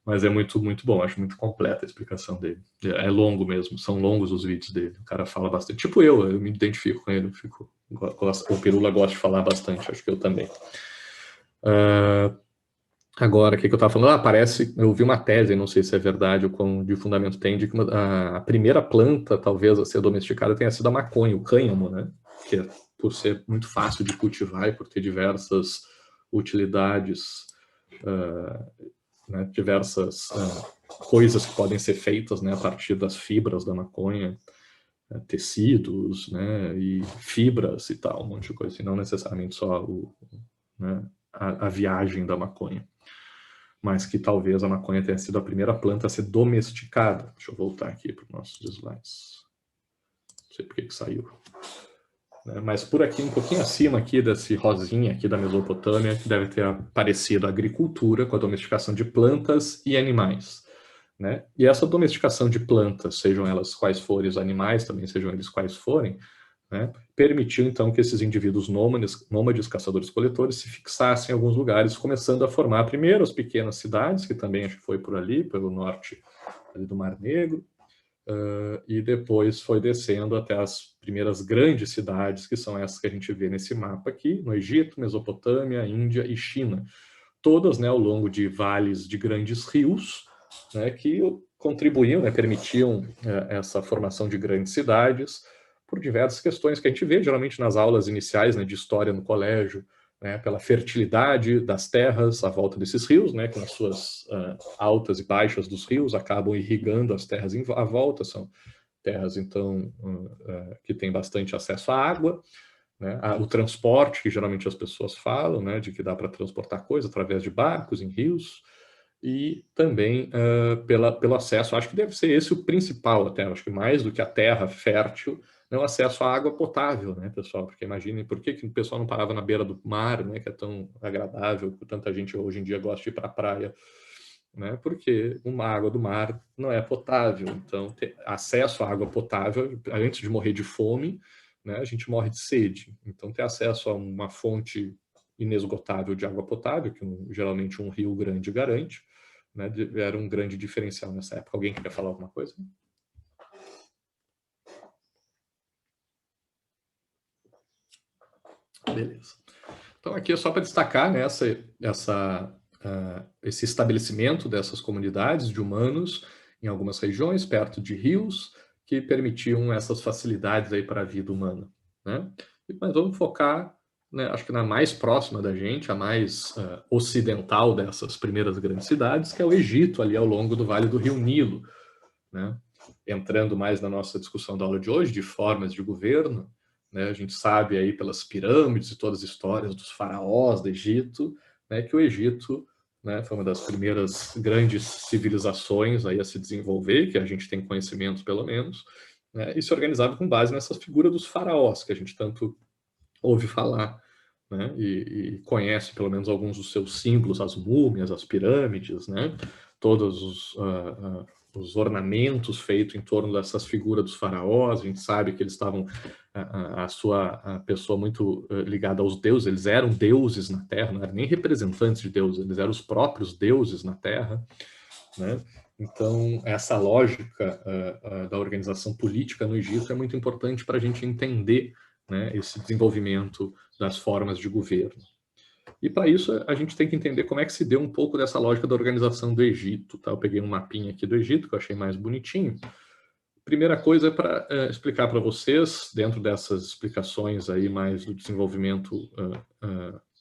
Mas é muito, muito bom, acho muito completa a explicação dele. É longo mesmo, são longos os vídeos dele. O cara fala bastante. Tipo eu me identifico com ele. O Pirula gosta de falar bastante, acho que eu também. Agora, o que eu estava falando? Eu vi uma tese, não sei se é verdade ou quão de fundamento tem, de que a primeira planta, talvez, a ser domesticada tenha sido a maconha, o cânhamo, né? Que por ser muito fácil de cultivar e por ter diversas utilidades, né, diversas coisas que podem ser feitas, né, a partir das fibras da maconha, tecidos, né, e fibras e tal, um monte de coisa, e não necessariamente só né, a viagem da maconha, mas que talvez a maconha tenha sido a primeira planta a ser domesticada. Deixa eu voltar aqui para os nossos slides. Não sei por que saiu. Mas por aqui, um pouquinho acima aqui desse rosinha aqui da Mesopotâmia, que deve ter aparecido a agricultura com a domesticação de plantas e animais, né? E essa domesticação de plantas, sejam elas quais forem os animais, também sejam eles quais forem, né, permitiu então que esses indivíduos nômades, caçadores-coletores, se fixassem em alguns lugares, começando a formar primeiro as pequenas cidades, que também acho que foi por ali, pelo norte ali do Mar Negro, e depois foi descendo até as primeiras grandes cidades, que são essas que a gente vê nesse mapa aqui, no Egito, Mesopotâmia, Índia e China. Todas, né, ao longo de vales de grandes rios, né, que contribuíam, né, permitiam essa formação de grandes cidades, por diversas questões que a gente vê, geralmente nas aulas iniciais, né, de história no colégio, né, pela fertilidade das terras à volta desses rios, né, com as suas altas e baixas dos rios, acabam irrigando as terras à volta, são terras, então, que têm bastante acesso à água, né, o transporte, que geralmente as pessoas falam, né, de que dá para transportar coisas através de barcos em rios, e também pelo acesso, acho que deve ser esse o principal até, acho que mais do que a terra fértil, né, o acesso à água potável, né, pessoal? Porque imaginem, por que o pessoal não parava na beira do mar, né, que é tão agradável, que tanta gente hoje em dia gosta de ir para a praia, né? Porque uma água do mar não é potável, então ter acesso à água potável, antes de morrer de fome, né, a gente morre de sede, então ter acesso a uma fonte inesgotável de água potável, que geralmente um rio grande garante, né, era um grande diferencial nessa época. Alguém quer falar alguma coisa? Beleza. Então aqui é só para destacar, né, esse estabelecimento dessas comunidades de humanos em algumas regiões, perto de rios, que permitiam essas facilidades aí para a vida humana, né? Mas vamos focar, né, acho que na mais próxima da gente, a mais ocidental dessas primeiras grandes cidades, que é o Egito, ali ao longo do Vale do Rio Nilo, né? Entrando mais na nossa discussão da aula de hoje, de formas de governo, né? A gente sabe aí pelas pirâmides e todas as histórias dos faraós do Egito, né, que o Egito, né, foi uma das primeiras grandes civilizações aí a se desenvolver, que a gente tem conhecimento pelo menos, né, e se organizava com base nessa figura dos faraós, que a gente tanto ouve falar, né, e conhece pelo menos alguns dos seus símbolos, as múmias, as pirâmides, né, todos os ornamentos feitos em torno dessas figuras dos faraós. A gente sabe que eles estavam, a pessoa muito ligada aos deuses, eles eram deuses na Terra, não eram nem representantes de deuses, eles eram os próprios deuses na Terra, né? Então, essa lógica da organização política no Egito é muito importante para a gente entender, né, esse desenvolvimento das formas de governo. E para isso a gente tem que entender como é que se deu um pouco dessa lógica da organização do Egito. Tá? Eu peguei um mapinha aqui do Egito, que eu achei mais bonitinho. Primeira coisa é para explicar para vocês, dentro dessas explicações aí mais do desenvolvimento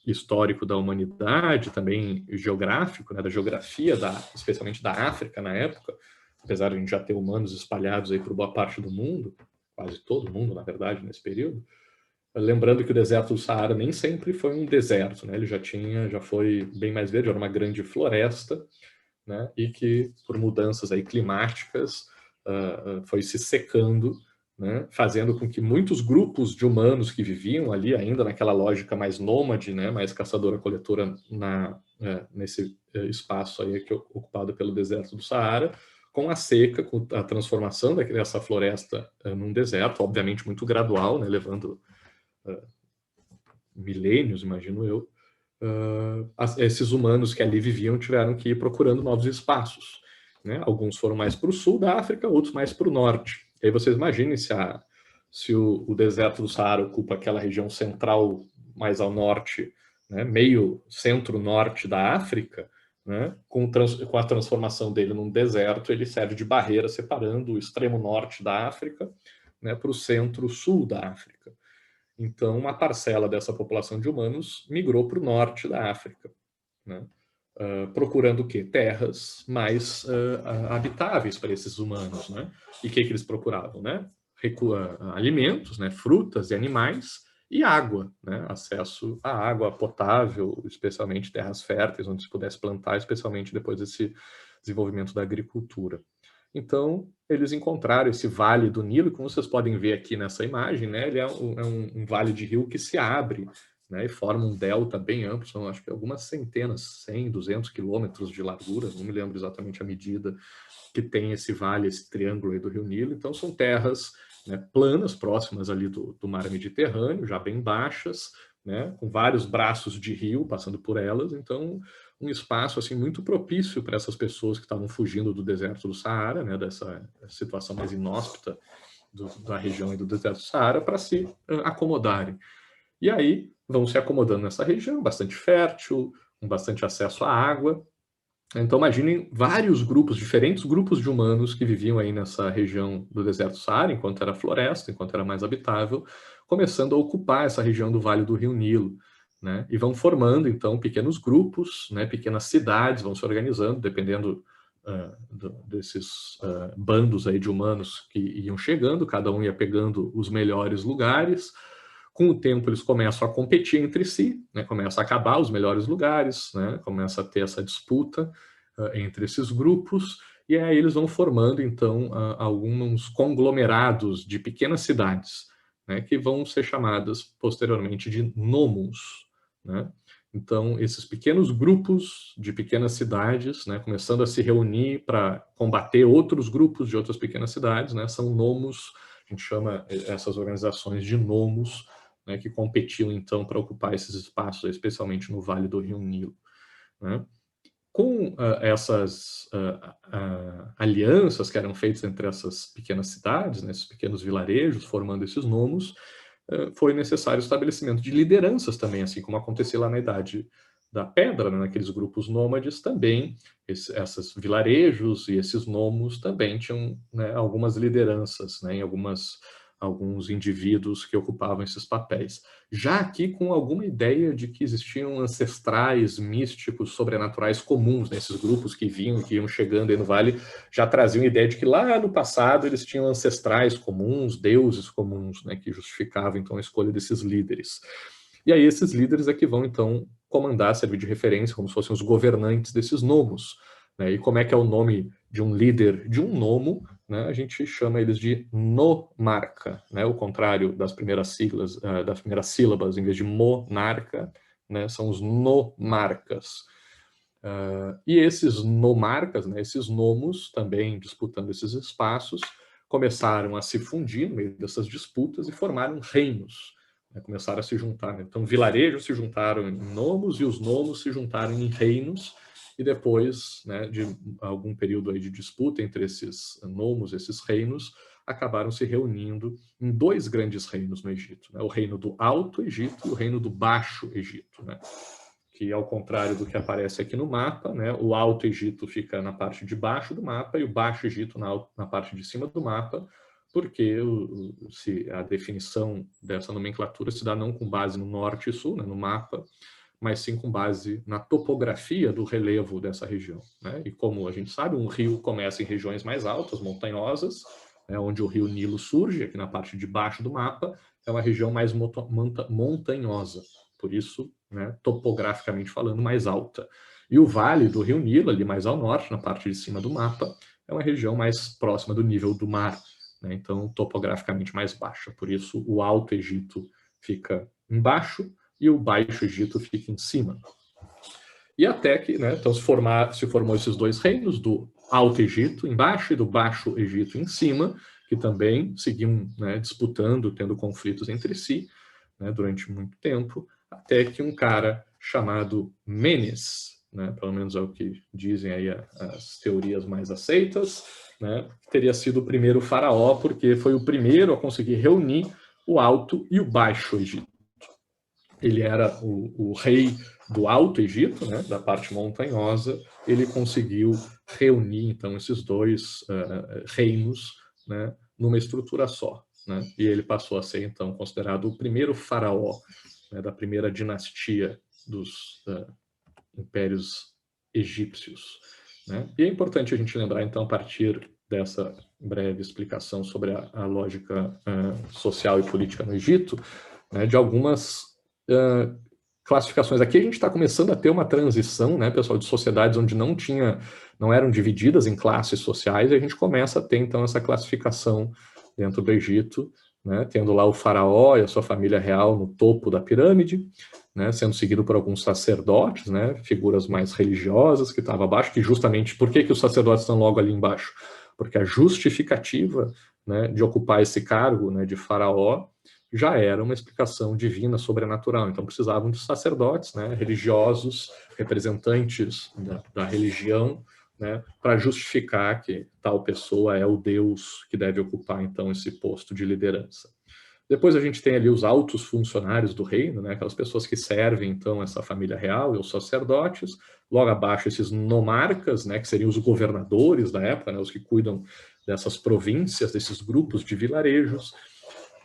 histórico da humanidade, também geográfico, né, da geografia, especialmente da África na época, apesar de a gente já ter humanos espalhados aí por boa parte do mundo, quase todo mundo, na verdade, nesse período. Lembrando que o deserto do Saara nem sempre foi um deserto, né? Ele já foi bem mais verde, era uma grande floresta, né? E que por mudanças aí climáticas foi se secando, né? Fazendo com que muitos grupos de humanos que viviam ali ainda naquela lógica mais nômade, né? Mais caçadora-coletora nesse espaço aí que é ocupado pelo deserto do Saara, com a seca, com a transformação dessa floresta num deserto, obviamente muito gradual, né? Levando milênios, imagino eu, esses humanos que ali viviam tiveram que ir procurando novos espaços, né? Alguns foram mais para o sul da África, outros mais para o norte. E aí vocês imaginem se o deserto do Saara ocupa aquela região central mais ao norte, né? Meio centro-norte da África, né? Com a transformação dele num deserto, ele serve de barreira separando o extremo norte da África, né, para o centro-sul da África. Então, uma parcela dessa população de humanos migrou para o norte da África, né? Procurando o quê? Terras mais habitáveis para esses humanos, né? E o que eles procuravam, né? Alimentos, né? Frutas e animais e água, né? Acesso à água potável, especialmente terras férteis, onde se pudesse plantar, especialmente depois desse desenvolvimento da agricultura. Então, eles encontraram esse vale do Nilo, como vocês podem ver aqui nessa imagem, né? Ele é um vale de rio que se abre, né? E forma um delta bem amplo, são acho que algumas centenas, 100, 200 quilômetros de largura, não me lembro exatamente a medida que tem esse vale, esse triângulo aí do rio Nilo. Então, são terras, né, planas, próximas ali do mar Mediterrâneo, já bem baixas, né, com vários braços de rio passando por elas. Então, um espaço assim muito propício para essas pessoas que estavam fugindo do deserto do Saara, né, dessa situação mais inóspita da região e do deserto do Saara, para se acomodarem. E aí vão se acomodando nessa região, bastante fértil, com bastante acesso à água. Então imaginem vários grupos, diferentes grupos de humanos que viviam aí nessa região do deserto do Saara, enquanto era floresta, enquanto era mais habitável, começando a ocupar essa região do Vale do Rio Nilo, né? E vão formando então pequenos grupos, né? Pequenas cidades, vão se organizando, dependendo desses bandos aí de humanos que iam chegando, cada um ia pegando os melhores lugares. Com o tempo eles começam a competir entre si, né? Começam a acabar os melhores lugares, né? Começa a ter essa disputa entre esses grupos, e aí eles vão formando então alguns conglomerados de pequenas cidades, né? Que vão ser chamadas posteriormente de nomos, né? Então esses pequenos grupos de pequenas cidades, né, começando a se reunir para combater outros grupos de outras pequenas cidades, né, são nomos. A gente chama essas organizações de nomos, né, que competiam então para ocupar esses espaços, especialmente no Vale do Rio Nilo, né? Com essas alianças que eram feitas entre essas pequenas cidades, né, esses pequenos vilarejos, formando esses nomos, foi necessário o estabelecimento de lideranças também, assim como acontecia lá na Idade da Pedra, né, naqueles grupos nômades também, esses vilarejos e esses nomos também tinham, né, algumas lideranças, né, em algumas alguns indivíduos que ocupavam esses papéis. Já aqui com alguma ideia de que existiam ancestrais místicos, sobrenaturais comuns nesses grupos que iam chegando aí no vale, já traziam a ideia de que lá no passado eles tinham ancestrais comuns, deuses comuns, né, que justificavam então a escolha desses líderes. E aí esses líderes é que vão então comandar, servir de referência, como se fossem os governantes desses nomos. Né? E como é que é o nome de um líder de um nomo? Né? A gente chama eles de nomarca, né? O contrário das primeiras siglas, das primeiras sílabas, em vez de monarca, né? São os nomarcas. E esses nomarcas, né? Esses nomos, também disputando esses espaços, começaram a se fundir no meio dessas disputas e formaram reinos. Né? Começaram a se juntar. Né? Então, vilarejos se juntaram em nomos e os nomos se juntaram em reinos. E depois, né, de algum período aí de disputa entre esses nomos, esses reinos, acabaram se reunindo em dois grandes reinos no Egito, né, o reino do Alto Egito e o reino do Baixo Egito, né, que ao contrário do que aparece aqui no mapa, né, o Alto Egito fica na parte de baixo do mapa e o Baixo Egito na parte de cima do mapa, porque a definição dessa nomenclatura se dá não com base no norte e sul, né, no mapa, mas sim com base na topografia do relevo dessa região. Né? E como a gente sabe, um rio começa em regiões mais altas, montanhosas, né, onde o rio Nilo surge, aqui na parte de baixo do mapa, é uma região mais montanhosa, por isso, né, topograficamente falando, mais alta. E o vale do rio Nilo, ali mais ao norte, na parte de cima do mapa, é uma região mais próxima do nível do mar, né, então topograficamente mais baixa, por isso o Alto Egito fica embaixo, e o Baixo Egito fica em cima. E até que, né, então se formou esses dois reinos, do Alto Egito embaixo e do Baixo Egito em cima, que também seguiam, né, disputando, tendo conflitos entre si, né, durante muito tempo, até que um cara chamado Menes, né, pelo menos é o que dizem aí as teorias mais aceitas, né, teria sido o primeiro faraó, porque foi o primeiro a conseguir reunir o Alto e o Baixo Egito. Ele era o rei do Alto Egito, né, da parte montanhosa. Ele conseguiu reunir, então, esses dois reinos, né, numa estrutura só. Né, e ele passou a ser, então, considerado o primeiro faraó, né, da primeira dinastia dos impérios egípcios. Né. E é importante a gente lembrar, então, a partir dessa breve explicação sobre a lógica social e política no Egito, né, de algumas classificações. Aqui a gente está começando a ter uma transição, né, pessoal, de sociedades onde não eram divididas em classes sociais, e a gente começa a ter, então, essa classificação dentro do Egito, né, tendo lá o faraó e a sua família real no topo da pirâmide, né, sendo seguido por alguns sacerdotes, né, figuras mais religiosas que estavam abaixo, que justamente, por que os sacerdotes estão logo ali embaixo? Porque a justificativa, né, de ocupar esse cargo, né, de faraó já era uma explicação divina, sobrenatural. Então precisavam de sacerdotes, né, religiosos, representantes da religião, né, para justificar que tal pessoa é o Deus que deve ocupar, então, esse posto de liderança. Depois a gente tem ali os altos funcionários do reino, né, aquelas pessoas que servem, então, essa família real e os sacerdotes. Logo abaixo, esses nomarcas, né, que seriam os governadores da época, né, os que cuidam dessas províncias, desses grupos de vilarejos.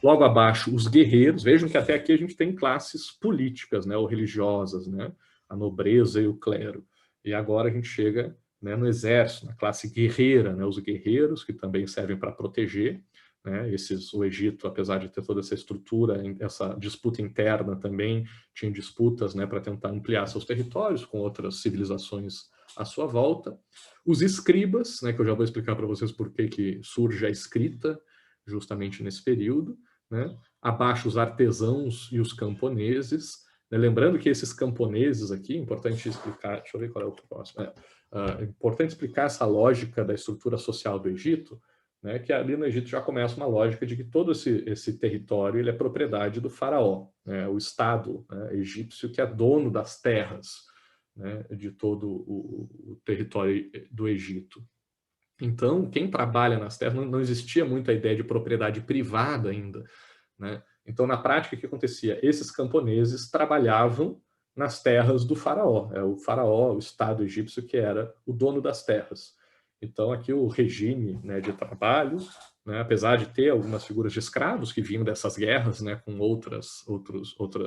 Logo abaixo, os guerreiros. Vejam que até aqui a gente tem classes políticas, né, ou religiosas, né, a nobreza e o clero. E agora a gente chega, né, no exército, na classe guerreira, né, os guerreiros, que também servem para proteger. Né, o Egito, apesar de ter toda essa estrutura, essa disputa interna também, tinha disputas, né, para tentar ampliar seus territórios com outras civilizações à sua volta. Os escribas, né, que eu já vou explicar para vocês por que surge a escrita justamente nesse período. Né? Abaixo os artesãos e os camponeses. Né? Lembrando que esses camponeses aqui, importante explicar, deixa eu ver qual é o próximo. É importante explicar essa lógica da estrutura social do Egito, né? Que ali no Egito já começa uma lógica de que todo esse território ele é propriedade do faraó, né? O Estado, né, egípcio, que é dono das terras, né, de todo o território do Egito. Então, quem trabalha nas terras, não existia muito a ideia de propriedade privada ainda. Né? Então, na prática, o que acontecia? Esses camponeses trabalhavam nas terras do faraó. O faraó, o Estado egípcio, que era o dono das terras. Então, aqui o regime, né, de trabalho, né, apesar de ter algumas figuras de escravos que vinham dessas guerras, né, com outras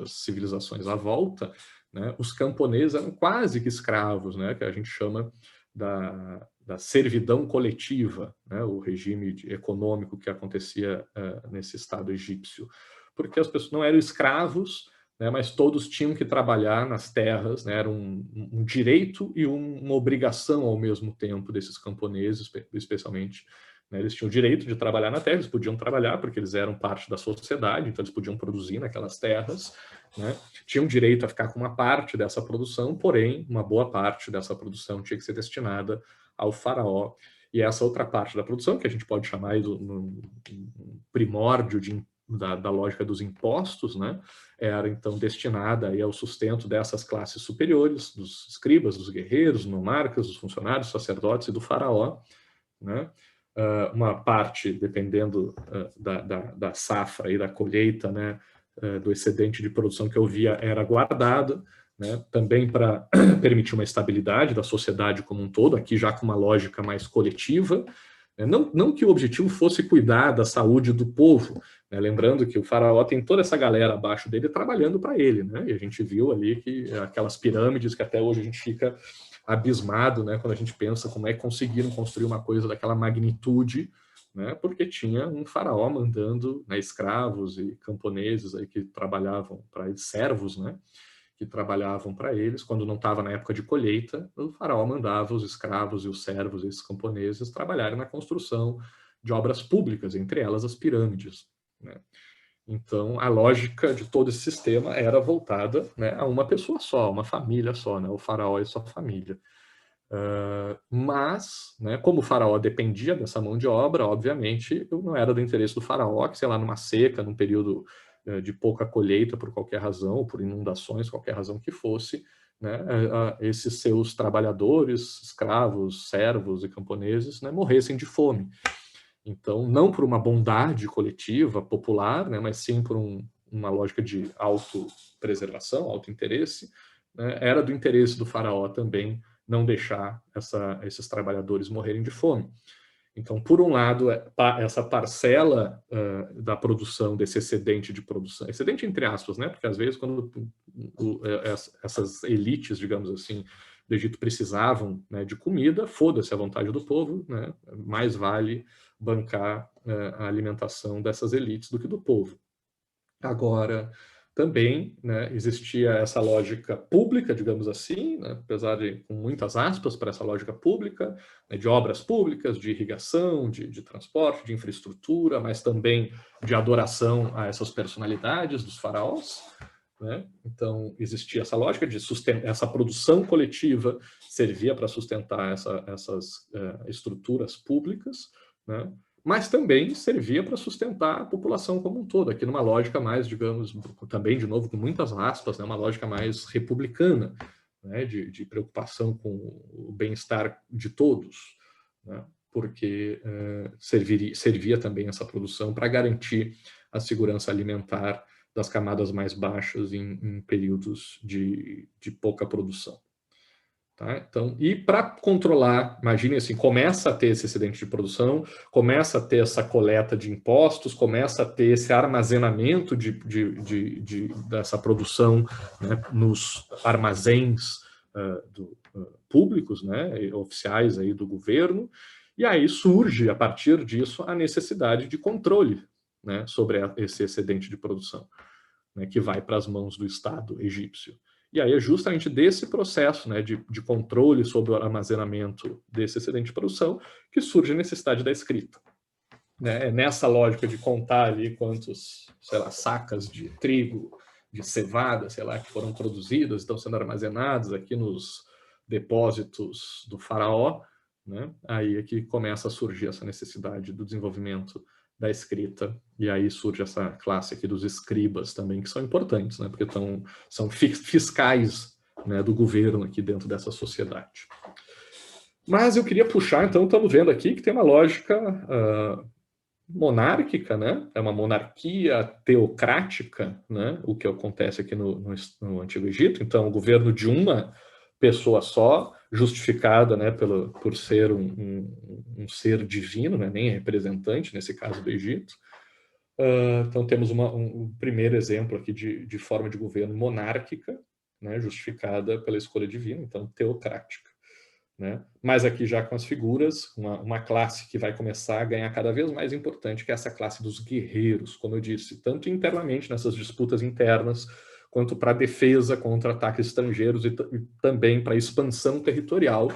civilizações à volta, né, os camponeses eram quase que escravos, né, que a gente chama da servidão coletiva, né, o regime econômico que acontecia nesse Estado egípcio. Porque as pessoas não eram escravos, né, mas todos tinham que trabalhar nas terras, né, era um direito e uma obrigação ao mesmo tempo desses camponeses, especialmente. Né, eles tinham o direito de trabalhar na terra, eles podiam trabalhar porque eles eram parte da sociedade, então eles podiam produzir naquelas terras, né, tinham direito a ficar com uma parte dessa produção, porém, uma boa parte dessa produção tinha que ser destinada ao faraó. E essa outra parte da produção, que a gente pode chamar do primórdio da lógica dos impostos, né, era então destinada aí ao sustento dessas classes superiores, dos escribas, dos guerreiros, monarcas, dos funcionários, sacerdotes e do faraó, né? Uma parte, dependendo da safra e da colheita, né, do excedente de produção que eu via, era guardada, né, também para permitir uma estabilidade da sociedade como um todo, aqui já com uma lógica mais coletiva. Não que o objetivo fosse cuidar da saúde do povo, né, lembrando que o faraó tem toda essa galera abaixo dele trabalhando para ele, né, e a gente viu ali que aquelas pirâmides que até hoje a gente fica abismado, né, quando a gente pensa como é que conseguiram construir uma coisa daquela magnitude, né, porque tinha um faraó mandando, né, escravos e camponeses aí que trabalhavam para eles, servos, né, que trabalhavam para eles. Quando não estava na época de colheita, o faraó mandava os escravos e os servos, esses camponeses, trabalharem na construção de obras públicas, entre elas as pirâmides, né. Então, a lógica de todo esse sistema era voltada, né, a uma pessoa só, uma família só, né, o faraó e sua família. Mas, né, como o faraó dependia dessa mão de obra, obviamente, não era do interesse do faraó que, sei lá, numa seca, num período de pouca colheita por qualquer razão, por inundações, qualquer razão que fosse, né, esses seus trabalhadores, escravos, servos e camponeses, né, morressem de fome. Então, não por uma bondade coletiva, popular, né, mas sim por uma lógica de autopreservação, autointeresse, né, era do interesse do faraó também não deixar esses trabalhadores morrerem de fome. Então, por um lado, essa parcela da produção, desse excedente de produção, excedente entre aspas, né, porque às vezes quando essas elites, digamos assim, do Egito precisavam, né, de comida, foda-se a vontade do povo, né, mais vale bancar a alimentação dessas elites do que do povo. Agora, também, né, existia essa lógica pública, digamos assim, né, apesar de com muitas aspas para essa lógica pública, né, de obras públicas, de irrigação, de transporte, de infraestrutura, mas também de adoração a essas personalidades dos faraós, né? Então, existia essa lógica de essa produção coletiva servia para sustentar essas estruturas públicas, né? Mas também servia para sustentar a população como um todo, aqui numa lógica mais, digamos, também, de novo, com muitas aspas, né? Uma lógica mais republicana, né? de preocupação com o bem-estar de todos, né? Porque servia também essa produção para garantir a segurança alimentar das camadas mais baixas em períodos de pouca produção. Tá? Então, e para controlar, imagine assim, começa a ter esse excedente de produção, começa a ter essa coleta de impostos, começa a ter esse armazenamento dessa produção, né, nos armazéns públicos, né, oficiais aí do governo, e aí surge, a partir disso, a necessidade de controle, né, sobre esse excedente de produção, né, que vai para as mãos do Estado egípcio. E aí é justamente desse processo, né, de controle sobre o armazenamento desse excedente de produção que surge a necessidade da escrita. Né? É nessa lógica de contar ali quantos, sei lá, sacas de trigo, de cevada, sei lá, que foram produzidas, estão sendo armazenadas aqui nos depósitos do faraó, né? Aí é que começa a surgir essa necessidade do desenvolvimento da escrita, e aí surge essa classe aqui dos escribas também, que são importantes, né, porque são fiscais, né, do governo aqui dentro dessa sociedade. Mas eu queria puxar, então, estamos vendo aqui que tem uma lógica monárquica, né, é uma monarquia teocrática, né, o que acontece aqui no Antigo Egito, então o governo de uma pessoa só, justificada, né, por ser um ser divino, né, nem representante, nesse caso do Egito. Então temos um primeiro exemplo aqui de forma de governo monárquica, né, justificada pela escolha divina, então teocrática. Né? Mas aqui já com as figuras, uma classe que vai começar a ganhar cada vez mais importante, que é essa classe dos guerreiros, como eu disse, tanto internamente nessas disputas internas, quanto para a defesa contra ataques estrangeiros e também para a expansão territorial.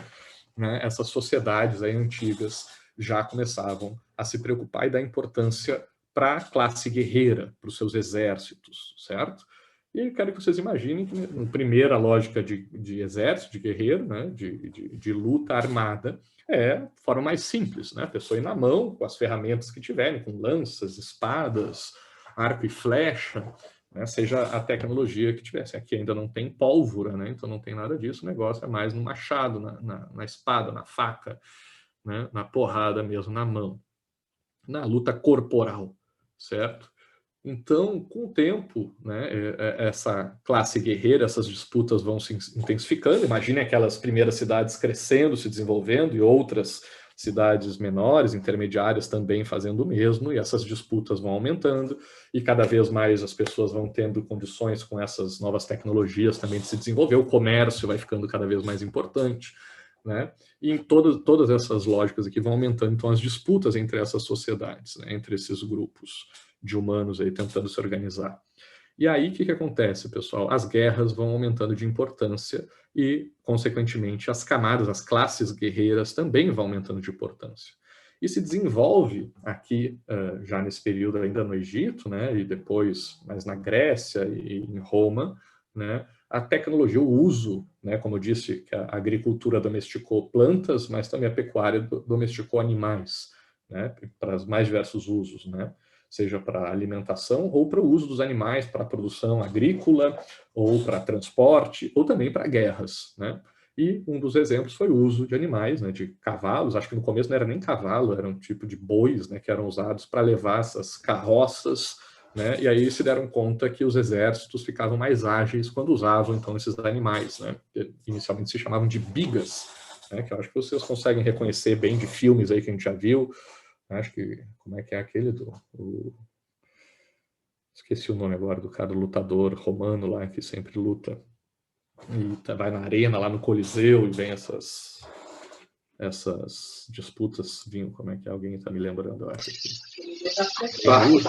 Né? Essas sociedades aí antigas já começavam a se preocupar e dar importância para a classe guerreira, para os seus exércitos, certo? E eu quero que vocês imaginem que, na primeira lógica de exército, de guerreiro, né, de luta armada, é a forma mais simples, né? A pessoa ir na mão com as ferramentas que tiverem, com lanças, espadas, arco e flecha, né, seja a tecnologia que tivesse. Aqui ainda não tem pólvora, né, então não tem nada disso, o negócio é mais no machado, na espada, na faca, né, na porrada mesmo, na mão, na luta corporal, certo? Então, com o tempo, né, essa classe guerreira, essas disputas vão se intensificando. Imagine aquelas primeiras cidades crescendo, se desenvolvendo, e outras cidades menores, intermediárias, também fazendo o mesmo, e essas disputas vão aumentando, e cada vez mais as pessoas vão tendo condições com essas novas tecnologias também de se desenvolver, o comércio vai ficando cada vez mais importante, né? E em todas essas lógicas aqui vão aumentando, então, as disputas entre essas sociedades, né, entre esses grupos de humanos aí tentando se organizar. E aí, o que acontece, pessoal? As guerras vão aumentando de importância e, consequentemente, as camadas, as classes guerreiras também vão aumentando de importância. E se desenvolve aqui, já nesse período ainda no Egito, né, e depois mais na Grécia e em Roma, né, a tecnologia, o uso, né, como eu disse, que a agricultura domesticou plantas, mas também a pecuária domesticou animais, né, para os mais diversos usos, né, seja para alimentação ou para o uso dos animais, para a produção agrícola, ou para transporte, ou também para guerras, né? E um dos exemplos foi o uso de animais, né, de cavalos. Acho que no começo não era nem cavalo, era um tipo de bois, né, que eram usados para levar essas carroças, né? E aí se deram conta que os exércitos ficavam mais ágeis quando usavam então esses animais, né? Que inicialmente se chamavam de bigas, né? Que eu acho que vocês conseguem reconhecer bem de filmes aí que a gente já viu. Acho que, como é que é aquele esqueci o nome agora do cara, lutador romano lá, que sempre luta. E vai na arena, lá no Coliseu, e vem essas disputas, vinham, como é que é? Alguém está me lembrando, eu acho que... Ben-Hur,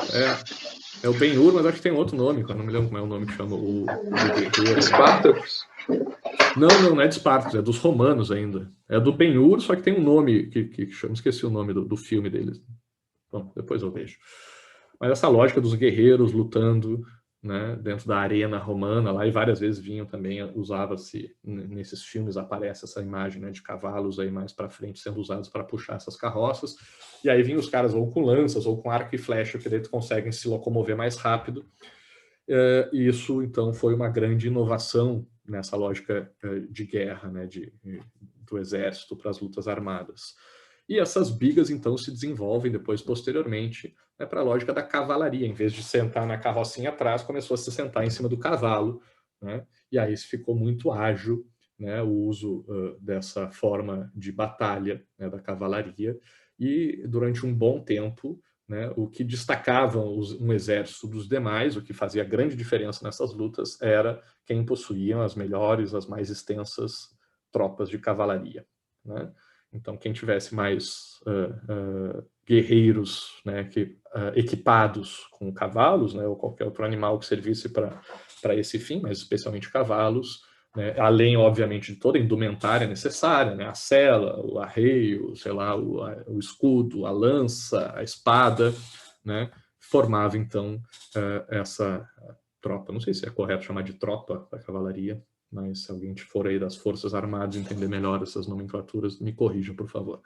é o Ben-Hur, mas acho que tem outro nome, eu não me lembro como é o nome que chama o guerreiro. Espartacus? Não é de Espartacus, é dos romanos ainda. É do Ben-Hur, só que tem um nome que chama, esqueci o nome do filme deles. Bom, depois eu vejo. Mas essa lógica dos guerreiros lutando, né, dentro da arena romana, lá, e várias vezes vinham também, usava-se, nesses filmes aparece essa imagem, né, de cavalos aí mais para frente sendo usados para puxar essas carroças, e aí vinham os caras ou com lanças ou com arco e flecha, que daí conseguem se locomover mais rápido. E isso, então, foi uma grande inovação nessa lógica de guerra, né, do exército para as lutas armadas. E essas bigas, então, se desenvolvem depois, posteriormente, né, para a lógica da cavalaria. Em vez de sentar na carrocinha atrás, começou a se sentar em cima do cavalo, né? E aí ficou muito ágil, né, o uso dessa forma de batalha, né, da cavalaria. E durante um bom tempo, né, o que destacava um exército dos demais, o que fazia grande diferença nessas lutas, era quem possuía as melhores, as mais extensas tropas de cavalaria, né? Então, quem tivesse mais guerreiros, né, equipados com cavalos, né, ou qualquer outro animal que servisse para esse fim, mas especialmente cavalos, né, além, obviamente, de toda a indumentária necessária, né, a sela, o arreio, sei lá, o escudo, a lança, a espada, né, formava, então, essa tropa. Não sei se é correto chamar de tropa da cavalaria, mas se alguém for aí das Forças Armadas entender melhor essas nomenclaturas, me corrijam, por favor.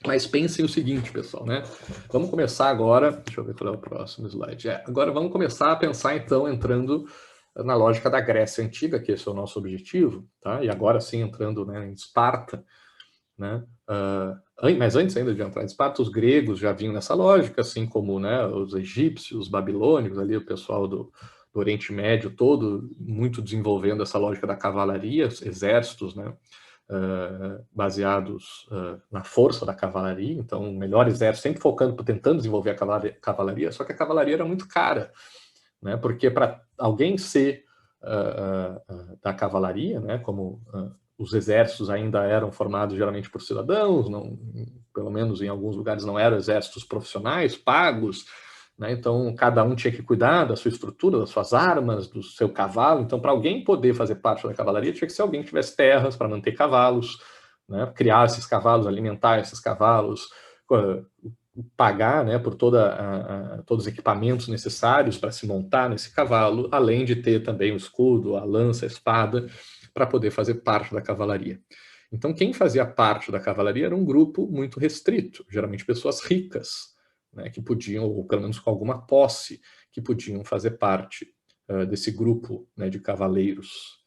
Mas pensem o seguinte, pessoal, né? Vamos começar agora... Deixa eu ver qual é o próximo slide. Agora vamos começar a pensar, então, entrando na lógica da Grécia Antiga, que esse é o nosso objetivo, tá? E agora sim, entrando, né, em Esparta, né? Mas antes ainda de entrar em Esparta, os gregos já vinham nessa lógica, assim como, né, os egípcios, os babilônicos, ali o pessoal do Oriente Médio todo, muito desenvolvendo essa lógica da cavalaria, exércitos, né, baseados na força da cavalaria. Então, o melhor exército, sempre focando, tentando desenvolver a cavalaria, só que a cavalaria era muito cara, né, porque para alguém ser da cavalaria, né, como os exércitos ainda eram formados geralmente por cidadãos, não, pelo menos em alguns lugares não eram exércitos profissionais, pagos, né, então cada um tinha que cuidar da sua estrutura, das suas armas, do seu cavalo. Então, para alguém poder fazer parte da cavalaria, tinha que ser alguém que tivesse terras para manter cavalos, né, criar esses cavalos, alimentar esses cavalos, pagar, né, por todos os equipamentos necessários para se montar nesse cavalo, além de ter também o escudo, a lança, a espada, para poder fazer parte da cavalaria. Então, quem fazia parte da cavalaria era um grupo muito restrito, geralmente pessoas ricas, né, que podiam, ou pelo menos com alguma posse, que podiam fazer parte desse grupo, né, de cavaleiros.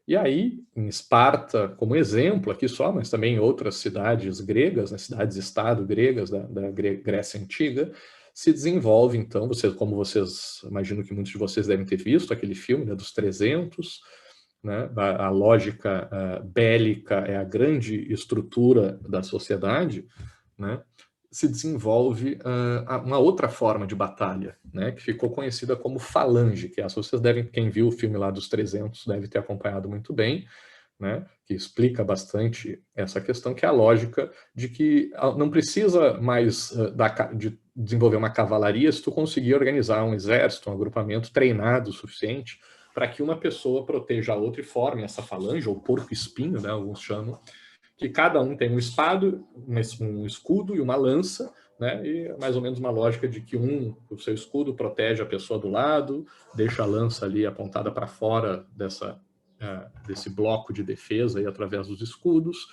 E aí, em Esparta, como exemplo aqui só, mas também em outras cidades gregas, né, cidades-estado gregas da Grécia Antiga, se desenvolve, então, como vocês, imagino que muitos de vocês devem ter visto aquele filme, né, dos 300, né, a lógica bélica é a grande estrutura da sociedade, né, se desenvolve uma outra forma de batalha, né, que ficou conhecida como falange, que vocês devem, quem viu o filme lá dos 300 deve ter acompanhado muito bem, né, que explica bastante essa questão, que é a lógica de que não precisa mais de desenvolver uma cavalaria se tu conseguir organizar um exército, um agrupamento treinado o suficiente para que uma pessoa proteja a outra e forme essa falange, ou porco-espinho, né, alguns chamam, que cada um tem um um escudo e uma lança, né, e mais ou menos uma lógica de que o seu escudo protege a pessoa do lado, deixa a lança ali apontada para fora desse bloco de defesa aí, através dos escudos,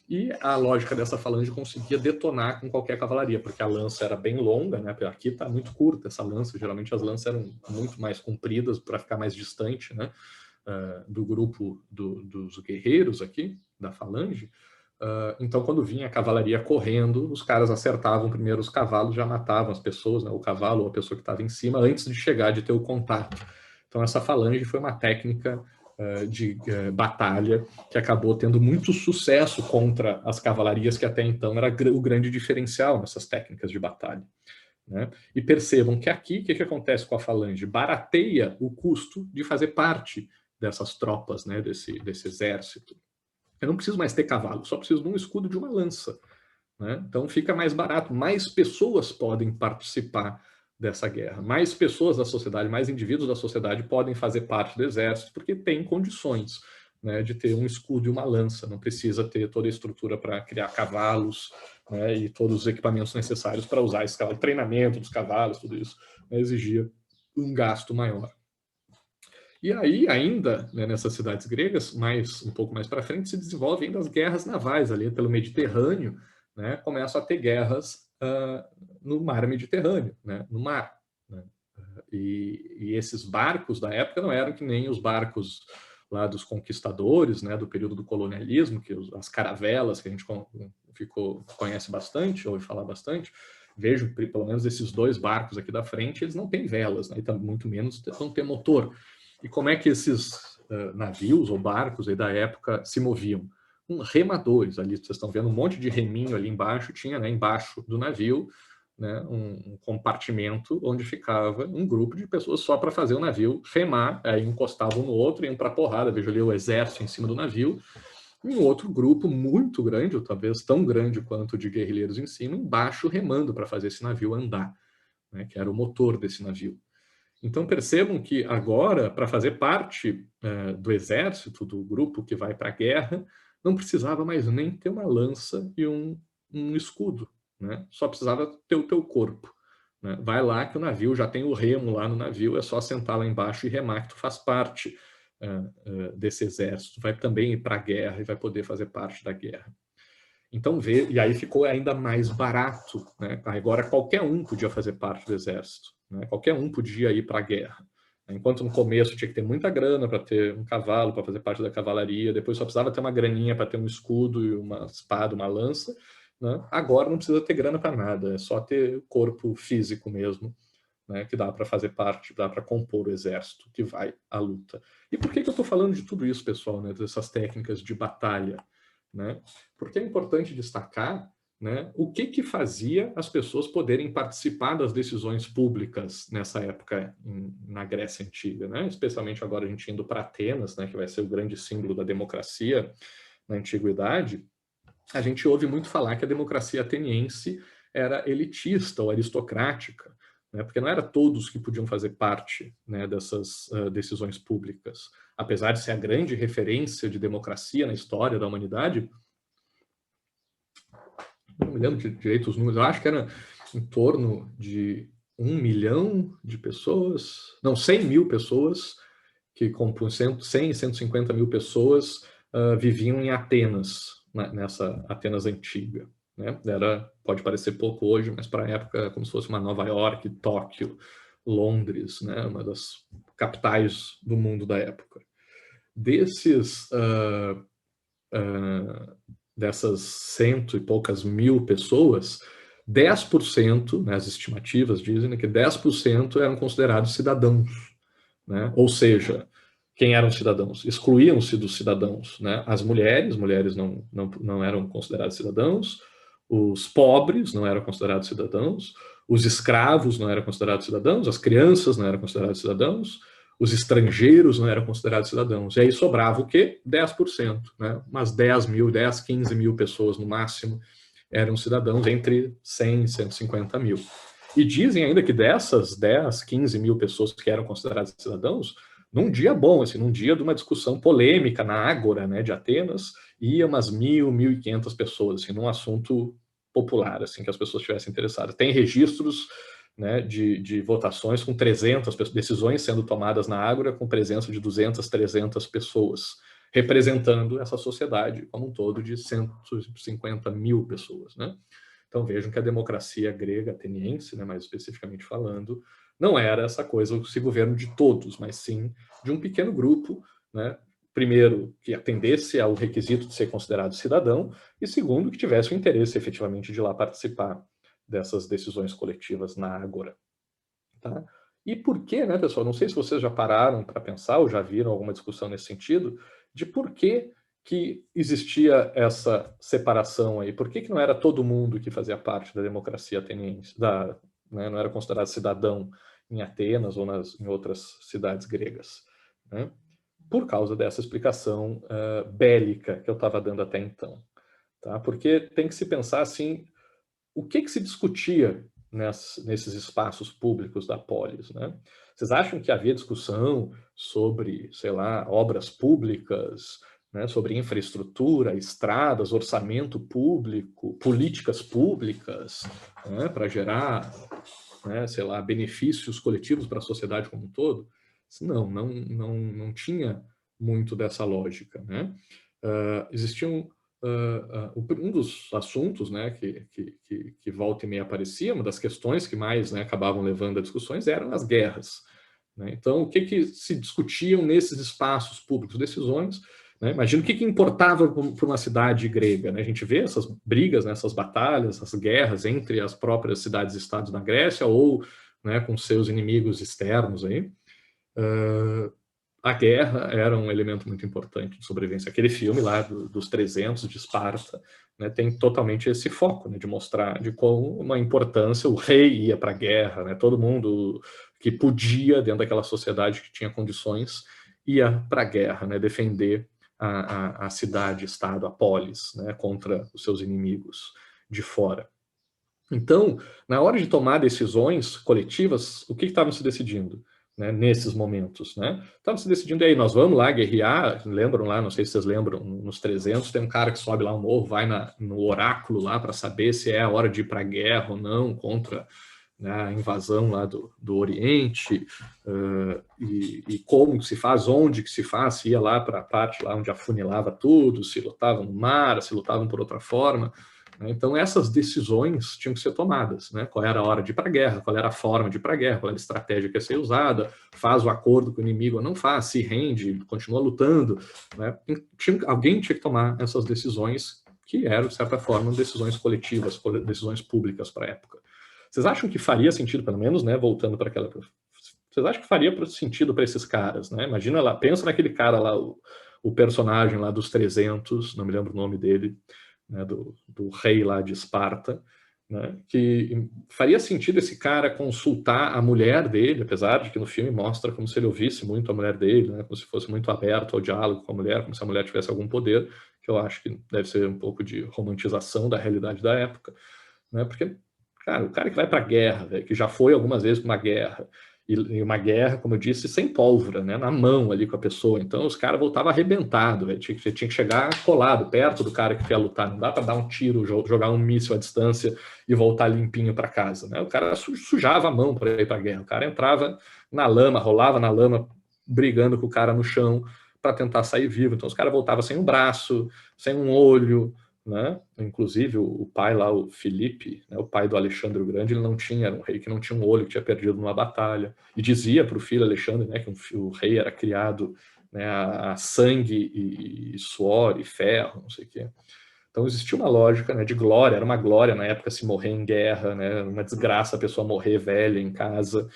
e a lógica dessa falange conseguia detonar com qualquer cavalaria, porque a lança era bem longa, né, aqui está muito curta essa lança, geralmente as lanças eram muito mais compridas para ficar mais distante, né, do grupo dos guerreiros aqui, da falange. Então, quando vinha a cavalaria correndo, os caras acertavam primeiro os cavalos, já matavam as pessoas, né, o cavalo ou a pessoa que estava em cima, antes de chegar, de ter o contato. Então, essa falange foi uma técnica de batalha que acabou tendo muito sucesso contra as cavalarias, que até então era o grande diferencial nessas técnicas de batalha, né? E percebam que aqui, o que acontece com a falange? Barateia o custo de fazer parte dessas tropas, né, desse exército. Eu não preciso mais ter cavalo, só preciso de um escudo e de uma lança, né? Então fica mais barato, mais pessoas podem participar dessa guerra, mais pessoas da sociedade, mais indivíduos da sociedade podem fazer parte do exército, porque tem condições, né, de ter um escudo e uma lança, não precisa ter toda a estrutura para criar cavalos, né, e todos os equipamentos necessários para usar esse cavalo, treinamento dos cavalos, tudo isso, né, exigia um gasto maior. E aí, ainda, né, nessas cidades gregas, um pouco mais para frente, se desenvolvem ainda as guerras navais ali pelo Mediterrâneo, né, começam a ter guerras no mar Mediterrâneo, né, no mar, né, e esses barcos da época não eram que nem os barcos lá dos conquistadores, né, do período do colonialismo, que as caravelas, que a gente conhece bastante, ouve falar bastante. Vejo, pelo menos esses dois barcos aqui da frente, eles não têm velas, né, e muito menos não tem motor. E como é que esses navios ou barcos aí da época se moviam? Remadores, ali vocês estão vendo um monte de reminho ali embaixo, tinha, né, embaixo do navio, né, um compartimento onde ficava um grupo de pessoas só para fazer o navio remar, aí encostavam um no outro, iam para a porrada, vejo ali o exército em cima do navio, e um outro grupo muito grande, ou talvez tão grande quanto de guerrilheiros em cima, embaixo remando para fazer esse navio andar, né, que era o motor desse navio. Então percebam que agora, para fazer parte do exército, do grupo que vai para a guerra, não precisava mais nem ter uma lança e um escudo, né? Só precisava ter o teu corpo, né? Vai lá que o navio já tem o remo lá no navio, é só sentar lá embaixo e remar que tu faz parte desse exército, vai também ir para a guerra e vai poder fazer parte da guerra. Então, e aí ficou ainda mais barato, né? Agora qualquer um podia fazer parte do exército, né? Qualquer um podia ir para a guerra. Enquanto no começo tinha que ter muita grana para ter um cavalo, para fazer parte da cavalaria, depois só precisava ter uma graninha para ter um escudo e uma espada, uma lança, né? Agora não precisa ter grana para nada, é só ter corpo físico mesmo né, que dá para fazer parte, dá para compor o exército que vai à luta. E por que eu estou falando de tudo isso, pessoal, né, dessas técnicas de batalha? Né? Porque é importante destacar, né, o que fazia as pessoas poderem participar das decisões públicas nessa época na Grécia Antiga, né? Especialmente agora a gente indo para Atenas, né, que vai ser o grande símbolo da democracia na Antiguidade. A gente ouve muito falar que a democracia ateniense era elitista ou aristocrática, né, porque não era todos que podiam fazer parte, né, dessas decisões públicas. Apesar de ser a grande referência de democracia na história da humanidade, não me lembro direito os números, eu acho que era em torno de 1 milhão de pessoas, não, 100 mil pessoas, que compunham 100, 150 mil pessoas viviam em Atenas, nessa Atenas antiga. Né? Pode parecer pouco hoje, mas para a época como se fosse uma Nova York, Tóquio, Londres, né? Uma das capitais do mundo da época. Dessas 100 e poucas mil pessoas, 10%, né, as estimativas dizem que 10% eram considerados cidadãos. Né? Ou seja, quem eram cidadãos? Excluíam-se dos cidadãos. Né? As mulheres não eram consideradas cidadãos, os pobres não eram considerados cidadãos, os escravos não eram considerados cidadãos, as crianças não eram consideradas cidadãos, os estrangeiros não eram considerados cidadãos. E aí sobrava o quê? 10%. Né? Umas 10 mil, 10, 15 mil pessoas no máximo eram cidadãos, entre 100 e 150 mil. E dizem ainda que dessas 10, 15 mil pessoas que eram consideradas cidadãos, num dia bom, assim, num dia de uma discussão polêmica na Ágora, né, de Atenas, ia umas 1.000, 1.500 pessoas, assim, num assunto popular, assim, que as pessoas estivessem interessadas. Tem registros, né, de votações com 300 decisões sendo tomadas na Ágora com presença de 200, 300 pessoas, representando essa sociedade como um todo de 150 mil pessoas, né? Então vejam que a democracia grega ateniense, né, mais especificamente falando, não era essa coisa, esse governo de todos, mas sim de um pequeno grupo, né, primeiro, que atendesse ao requisito de ser considerado cidadão, e segundo, que tivesse o interesse efetivamente de ir lá participar dessas decisões coletivas na Ágora. Tá? E por que, né, pessoal? Não sei se vocês já pararam para pensar ou já viram alguma discussão nesse sentido, de por que existia essa separação aí? Por que não era todo mundo que fazia parte da democracia ateniense, né, não era considerado cidadão em Atenas ou em outras cidades gregas? Né? Por causa dessa explicação bélica que eu estava dando até então. Tá? Porque tem que se pensar assim, o que se discutia nesses espaços públicos da polis, né? Vocês acham que havia discussão sobre, sei lá, obras públicas, né, sobre infraestrutura, estradas, orçamento público, políticas públicas, né, para gerar, né, sei lá, benefícios coletivos para a sociedade como um todo? Não tinha muito dessa lógica, né? Existiam um dos assuntos, né, que volta e meia aparecia, uma das questões que mais, né, acabavam levando a discussões eram as guerras. Né? Então, o que se discutiam nesses espaços públicos? Decisões. Né? Imagina o que importava para uma cidade grega. Né? A gente vê essas brigas, né, essas batalhas, essas guerras entre as próprias cidades e estados na Grécia ou, né, com seus inimigos externos aí. A guerra era um elemento muito importante de sobrevivência. Aquele filme lá dos 300 de Esparta, né, tem totalmente esse foco, né, de mostrar de qual uma importância o rei ia para a guerra, né, todo mundo que podia, dentro daquela sociedade que tinha condições, ia para a guerra, né, defender a cidade, estado, a polis, né, contra os seus inimigos de fora. Então, na hora de tomar decisões coletivas, o que estavam se decidindo? Né, nesses momentos, né? Estavam se decidindo, aí nós vamos lá guerrear, lembram lá, não sei se vocês lembram, nos 300 tem um cara que sobe lá um morro, vai no oráculo lá para saber se é a hora de ir para a guerra ou não, contra, né, a invasão lá do Oriente, e como se faz, onde que se faz, se ia lá para a parte lá onde afunilava tudo, se lutavam no mar, se lutavam por outra forma. Então, essas decisões tinham que ser tomadas, né? Qual era a hora de ir para a guerra, qual era a forma de ir para a guerra, qual era a estratégia que ia ser usada, faz o acordo com o inimigo ou não faz, se rende, continua lutando. Né? Alguém tinha que tomar essas decisões que eram, de certa forma, decisões coletivas, decisões públicas para a época. Vocês acham que faria sentido, pelo menos, né, voltando para aquela... Vocês acham que faria sentido para esses caras, né? Imagina lá, pensa naquele cara lá, o personagem lá dos 300, não me lembro o nome dele, né, do rei lá de Esparta, né, que faria sentido esse cara consultar a mulher dele, apesar de que no filme mostra como se ele ouvisse muito a mulher dele, né, como se fosse muito aberto ao diálogo com a mulher, como se a mulher tivesse algum poder, que eu acho que deve ser um pouco de romantização da realidade da época, né, porque, cara, o cara que vai para a guerra, véio, que já foi algumas vezes para uma guerra, e uma guerra, como eu disse, sem pólvora, né, na mão ali com a pessoa. Então os caras voltavam arrebentados, tinha que chegar colado, perto do cara que quer lutar. Não dá para dar um tiro, jogar um míssil à distância e voltar limpinho para casa, né? O cara sujava a mão para ir para a guerra. O cara entrava na lama, rolava na lama, brigando com o cara no chão para tentar sair vivo. Então os caras voltavam sem um braço, sem um olho, né? Inclusive o pai lá, o Filipe, né, o pai do Alexandre o Grande, ele não tinha, era um rei que não tinha um olho, que tinha perdido numa batalha, e dizia para o filho Alexandre, né, que o rei era criado, né, a sangue e suor e ferro, não sei o quê. Então existia uma lógica, né, de glória, era uma glória na época se morrer em guerra, né, uma desgraça a pessoa morrer velha em casa.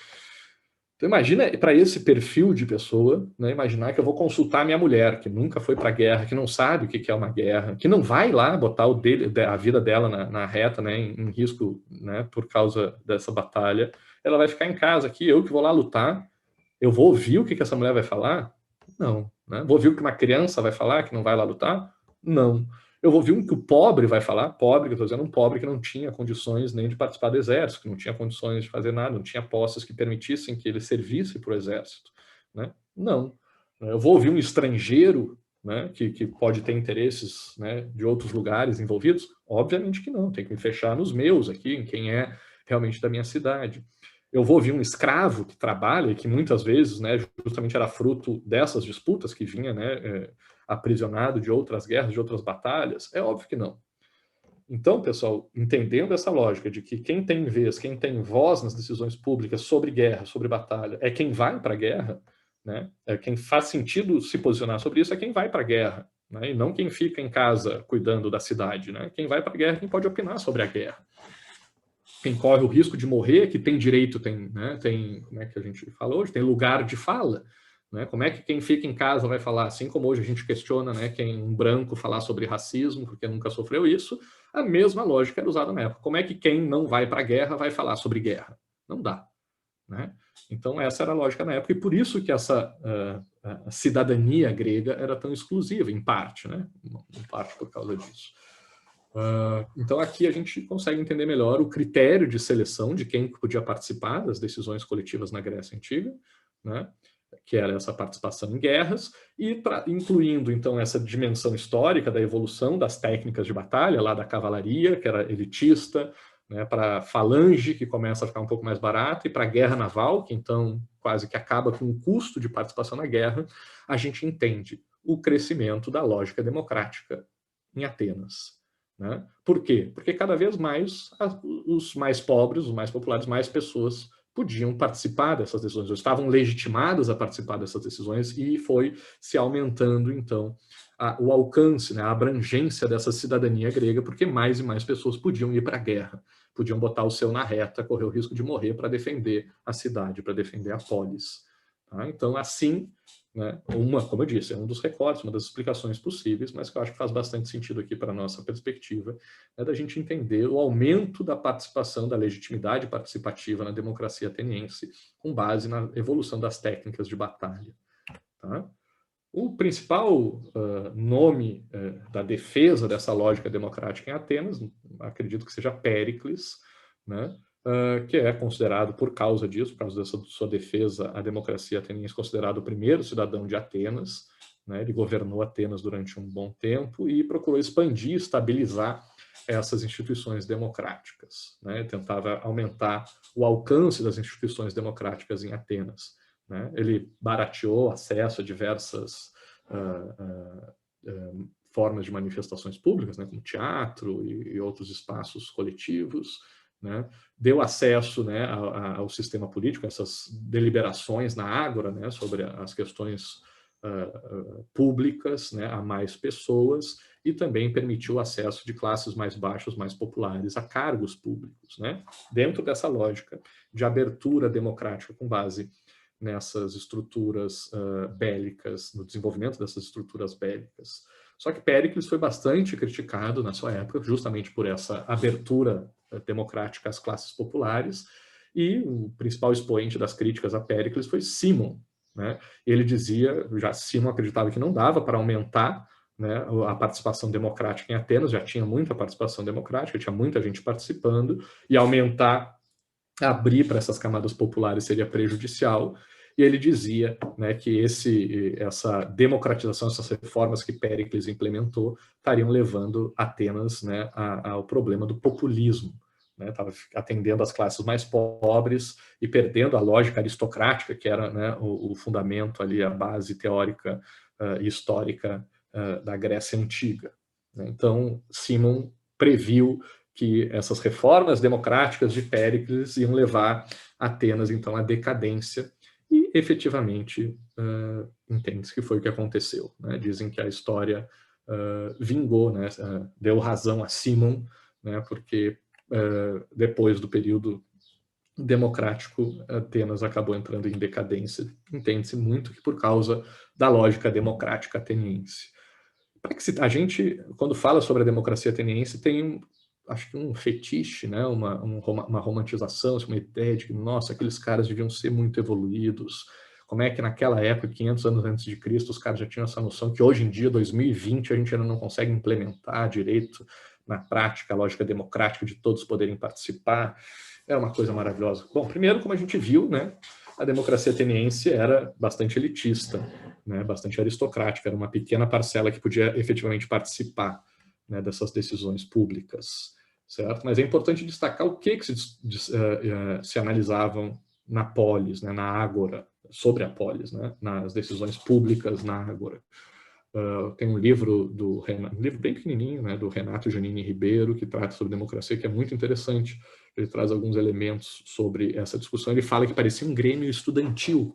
Então imagina para esse perfil de pessoa, né, imaginar que eu vou consultar a minha mulher, que nunca foi para a guerra, que não sabe o que é uma guerra, que não vai lá botar a vida dela na reta, né, em risco, né, por causa dessa batalha. Ela vai ficar em casa aqui, eu que vou lá lutar, eu vou ouvir o que essa mulher vai falar? Não. Né? Vou ouvir o que uma criança vai falar, que não vai lá lutar? Não. Eu vou ouvir o que o pobre vai falar, pobre, que eu estou dizendo, um pobre que não tinha condições nem de participar do exército, que não tinha condições de fazer nada, não tinha posses que permitissem que ele servisse para o exército. Né? Não. Eu vou ouvir um estrangeiro, né, que pode ter interesses, né, de outros lugares envolvidos? Obviamente que não, tem que me fechar nos meus aqui, em quem é realmente da minha cidade. Eu vou ouvir um escravo que trabalha, e que muitas vezes, né, justamente era fruto dessas disputas, que vinha, né, aprisionado de outras guerras, de outras batalhas? É óbvio que não. Então, pessoal, entendendo essa lógica de que quem tem vez, quem tem voz nas decisões públicas sobre guerra, sobre batalha, é quem vai para a guerra, né, é quem faz sentido se posicionar sobre isso, é quem vai para a guerra, né, e não quem fica em casa cuidando da cidade. Né? Quem vai para a guerra é quem pode opinar sobre a guerra. Quem corre o risco de morrer, que tem direito, né, tem, como é que a gente fala hoje, tem lugar de fala. Né? Como é que quem fica em casa vai falar, assim como hoje a gente questiona, né, quem um branco falar sobre racismo, porque nunca sofreu isso, a mesma lógica era usada na época. Como é que quem não vai para a guerra vai falar sobre guerra? Não dá. Né? Então essa era a lógica na época, e por isso que essa a cidadania grega era tão exclusiva, em parte, né? Em parte por causa disso. Então aqui a gente consegue entender melhor o critério de seleção de quem podia participar das decisões coletivas na Grécia Antiga, né? Que era essa participação em guerras, e incluindo então essa dimensão histórica da evolução das técnicas de batalha, lá da cavalaria, que era elitista, né, para a falange, que começa a ficar um pouco mais barata, e para a guerra naval, que então quase que acaba com o custo de participação na guerra, a gente entende o crescimento da lógica democrática em Atenas. Né? Por quê? Porque cada vez mais os mais pobres, os mais populares, mais pessoas podiam participar dessas decisões, ou estavam legitimadas a participar dessas decisões, e foi se aumentando, então, o alcance, né, a abrangência dessa cidadania grega, porque mais e mais pessoas podiam ir para a guerra, podiam botar o seu na reta, correr o risco de morrer para defender a cidade, para defender a polis. Tá? Então, assim, né, como eu disse, é um dos recortes, uma das explicações possíveis, mas que eu acho que faz bastante sentido aqui para a nossa perspectiva, né, da gente entender o aumento da participação, da legitimidade participativa na democracia ateniense, com base na evolução das técnicas de batalha. Tá? O principal nome da defesa dessa lógica democrática em Atenas, acredito que seja Péricles, né? Que é considerado, por causa disso, por causa dessa sua defesa à democracia ateniense, considerado o primeiro cidadão de Atenas. Né? Ele governou Atenas durante um bom tempo e procurou expandir, estabilizar essas instituições democráticas. Né? Tentava aumentar o alcance das instituições democráticas em Atenas. Né? Ele barateou acesso a diversas formas de manifestações públicas, né? Como teatro e outros espaços coletivos. Né? Deu acesso, né, ao sistema político, essas deliberações na Ágora, né, sobre as questões públicas, né, a mais pessoas, e também permitiu o acesso de classes mais baixas, mais populares, a cargos públicos, né? Dentro dessa lógica de abertura democrática com base nessas estruturas bélicas, no desenvolvimento dessas estruturas bélicas. Só que Péricles foi bastante criticado na sua época, justamente por essa abertura democrática às classes populares, e o principal expoente das críticas a Péricles foi Cimon, né? Ele dizia, já Cimon acreditava que não dava para aumentar, né, a participação democrática em Atenas, já tinha muita participação democrática, tinha muita gente participando, e aumentar, abrir para essas camadas populares seria prejudicial, e ele dizia, né, que essa democratização, essas reformas que Péricles implementou, estariam levando Atenas, né, ao problema do populismo. Estava, né, atendendo as classes mais pobres e perdendo a lógica aristocrática, que era, né, o fundamento ali, a base teórica e histórica da Grécia Antiga. Então, Cimon previu que essas reformas democráticas de Péricles iam levar Atenas, então, à decadência, e efetivamente entende-se que foi o que aconteceu, né? Dizem que a história vingou, né? Deu razão a Cimon, né? Porque depois do período democrático, Atenas acabou entrando em decadência. Entende-se muito que por causa da lógica democrática ateniense. A gente, quando fala sobre a democracia ateniense, tem, acho que um fetiche, né? uma romantização, uma ideia de que, nossa, aqueles caras deviam ser muito evoluídos. Como é que naquela época, 500 anos antes de Cristo, os caras já tinham essa noção que hoje em dia, 2020, a gente ainda não consegue implementar direito na prática a lógica democrática de todos poderem participar. É uma coisa maravilhosa. Bom, primeiro, como a gente viu, né, a democracia ateniense era bastante elitista, né, bastante aristocrática, era uma pequena parcela que podia efetivamente participar, né, dessas decisões públicas, certo? Mas é importante destacar o que se analisavam na polis, né, na ágora, sobre a polis, né, nas decisões públicas na ágora. Tem um livro um livro bem pequenininho, né, do Renato Giannini Ribeiro, que trata sobre democracia, que é muito interessante. Ele traz alguns elementos sobre essa discussão. Ele fala que parecia um grêmio estudantil,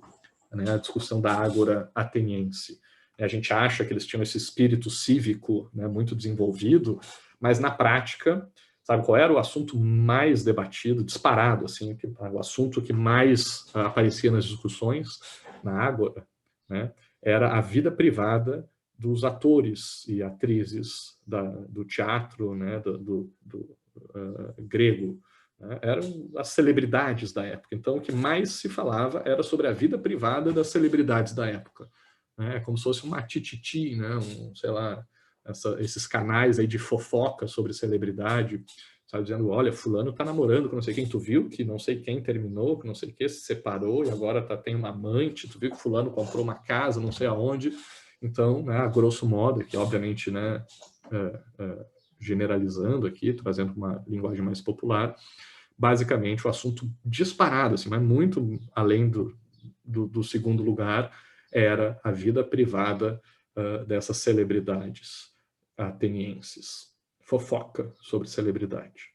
né, a discussão da ágora ateniense. A gente acha que eles tinham esse espírito cívico, né, muito desenvolvido, mas na prática, sabe qual era o assunto mais debatido, disparado, assim, o assunto que mais aparecia nas discussões na ágora, né, era a vida privada dos atores e atrizes do teatro, né, do grego, né? Eram as celebridades da época. Então, o que mais se falava era sobre a vida privada das celebridades da época. É como se fosse uma tititi, né? Sei lá, esses canais aí de fofoca sobre celebridade, sabe, dizendo, olha, fulano tá namorando com não sei quem, tu viu que não sei quem terminou, que não sei o que, se separou e agora tem uma amante, tu viu que fulano comprou uma casa, não sei aonde. Então, né, a grosso modo, que obviamente, né, generalizando aqui, trazendo uma linguagem mais popular, basicamente o assunto disparado, assim, mas muito além do segundo lugar, era a vida privada dessas celebridades atenienses. Fofoca sobre celebridade.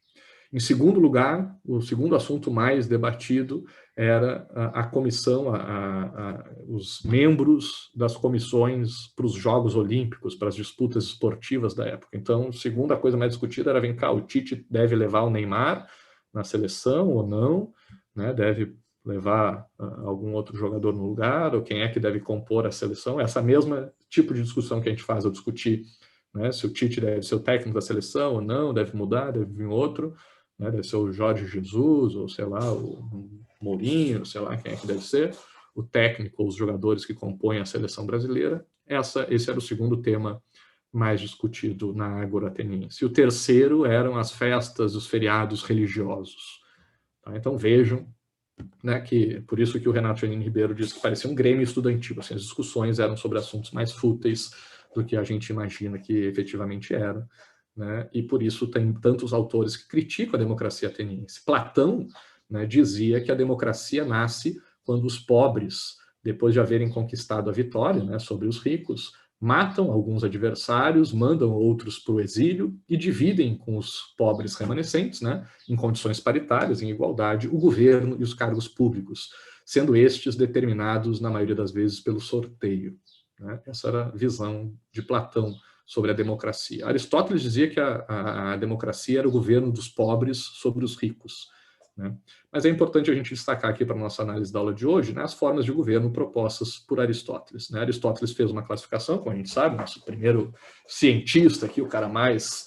Em segundo lugar, o segundo assunto mais debatido era a comissão, os membros das comissões para os Jogos Olímpicos, para as disputas esportivas da época. Então, a segunda coisa mais discutida era, vem cá, o Tite deve levar o Neymar na seleção ou não, né? Deve levar algum outro jogador no lugar, ou quem é que deve compor a seleção. Essa mesma tipo de discussão que a gente faz ao discutir, né, se o Tite deve ser o técnico da seleção ou não, deve mudar, deve vir outro, né, deve ser o Jorge Jesus, ou sei lá, o Mourinho, sei lá quem é que deve ser, o técnico, os jogadores que compõem a seleção brasileira. Esse era o segundo tema mais discutido na Ágora Ateniense. E o terceiro eram as festas, os feriados religiosos. Tá? Então vejam, né, que por isso que o Renato Giannini Ribeiro diz que parecia um grêmio estudantil, assim, as discussões eram sobre assuntos mais fúteis do que a gente imagina que efetivamente era, né, e por isso tem tantos autores que criticam a democracia ateniense. Platão, né, dizia que a democracia nasce quando os pobres, depois de haverem conquistado a vitória, né, sobre os ricos, matam alguns adversários, mandam outros para o exílio e dividem com os pobres remanescentes, né, em condições paritárias, em igualdade, o governo e os cargos públicos, sendo estes determinados, na maioria das vezes, pelo sorteio. Né? Essa era a visão de Platão sobre a democracia. Aristóteles dizia que a democracia era o governo dos pobres sobre os ricos, né? Mas é importante a gente destacar aqui para a nossa análise da aula de hoje, né, as formas de governo propostas por Aristóteles, né? Aristóteles fez uma classificação, como a gente sabe, nosso primeiro cientista aqui, o cara mais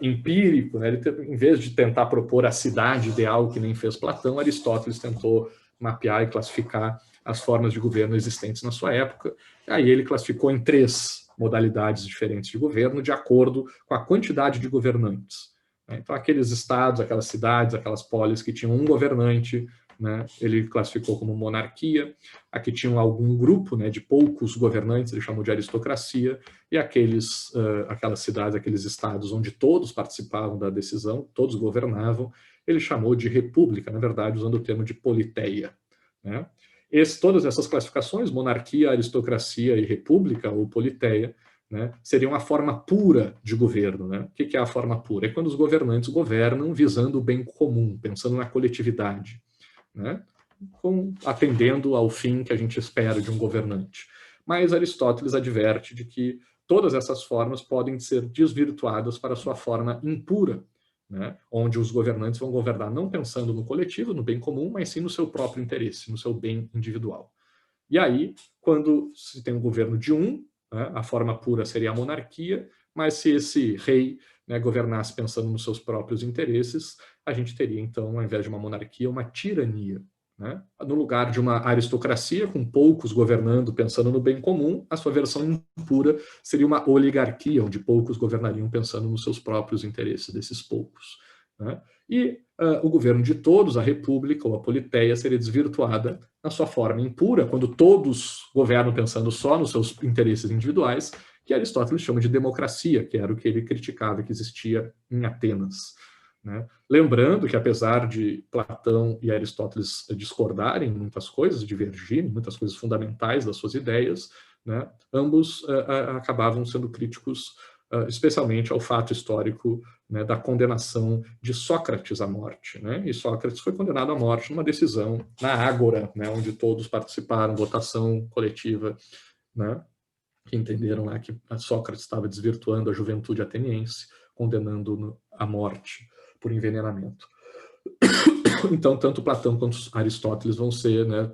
empírico, né? Em vez de tentar propor a cidade ideal que nem fez Platão, Aristóteles tentou mapear e classificar as formas de governo existentes na sua época. Aí ele classificou em 3 modalidades diferentes de governo, de acordo com a quantidade de governantes. Então, aqueles estados, aquelas cidades, aquelas polis que tinham um governante, né, ele classificou como monarquia. Aqui tinham algum grupo, né, de poucos governantes, ele chamou de aristocracia, e aquelas cidades, aqueles estados onde todos participavam da decisão, todos governavam, ele chamou de república, na verdade, usando o termo de politeia, né? Todas essas classificações, monarquia, aristocracia e república, ou politeia, né, seria uma forma pura de governo, né? O que é a forma pura? É quando os governantes governam visando o bem comum, pensando na coletividade, né? Atendendo ao fim que a gente espera de um governante. Mas Aristóteles adverte de que todas essas formas podem ser desvirtuadas para sua forma impura, né? Onde os governantes vão governar não pensando no coletivo, no bem comum, mas sim no seu próprio interesse, no seu bem individual. E aí, quando se tem um governo de né, a forma pura seria a monarquia, mas se esse rei, né, governasse pensando nos seus próprios interesses, a gente teria, então, ao invés de uma monarquia, uma tirania, né? No lugar de uma aristocracia, com poucos governando pensando no bem comum, a sua versão impura seria uma oligarquia, onde poucos governariam pensando nos seus próprios interesses desses poucos, né? E o governo de todos, a república ou a politeia, seria desvirtuada na sua forma impura, quando todos governam pensando só nos seus interesses individuais, que Aristóteles chama de democracia, que era o que ele criticava que existia em Atenas, né? Lembrando que, apesar de Platão e Aristóteles discordarem em muitas coisas, divergirem em muitas coisas fundamentais das suas ideias, né, ambos acabavam sendo críticos especialmente ao fato histórico, né, da condenação de Sócrates à morte, né? E Sócrates foi condenado à morte numa decisão na Ágora, né, onde todos participaram, votação coletiva, né, que entenderam lá que Sócrates estava desvirtuando a juventude ateniense, condenando-no à morte por envenenamento. Então, tanto Platão quanto Aristóteles vão ser, né,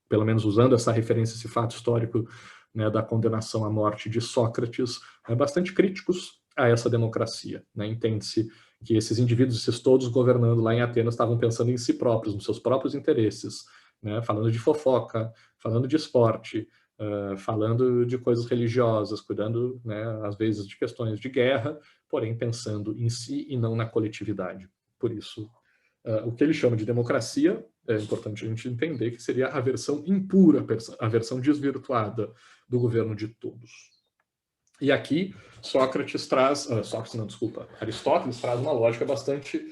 pelo menos usando essa referência, esse fato histórico, né, da condenação à morte de Sócrates, bastante críticos a essa democracia, né? Entende-se que esses indivíduos, esses todos governando lá em Atenas, estavam pensando em si próprios, nos seus próprios interesses, né? Falando de fofoca, falando de esporte, falando de coisas religiosas, cuidando, né, às vezes de questões de guerra, porém pensando em si e não na coletividade. Por isso, o que ele chama de democracia, é importante a gente entender que seria a versão impura, a versão desvirtuada do governo de todos. E aqui Aristóteles traz uma lógica bastante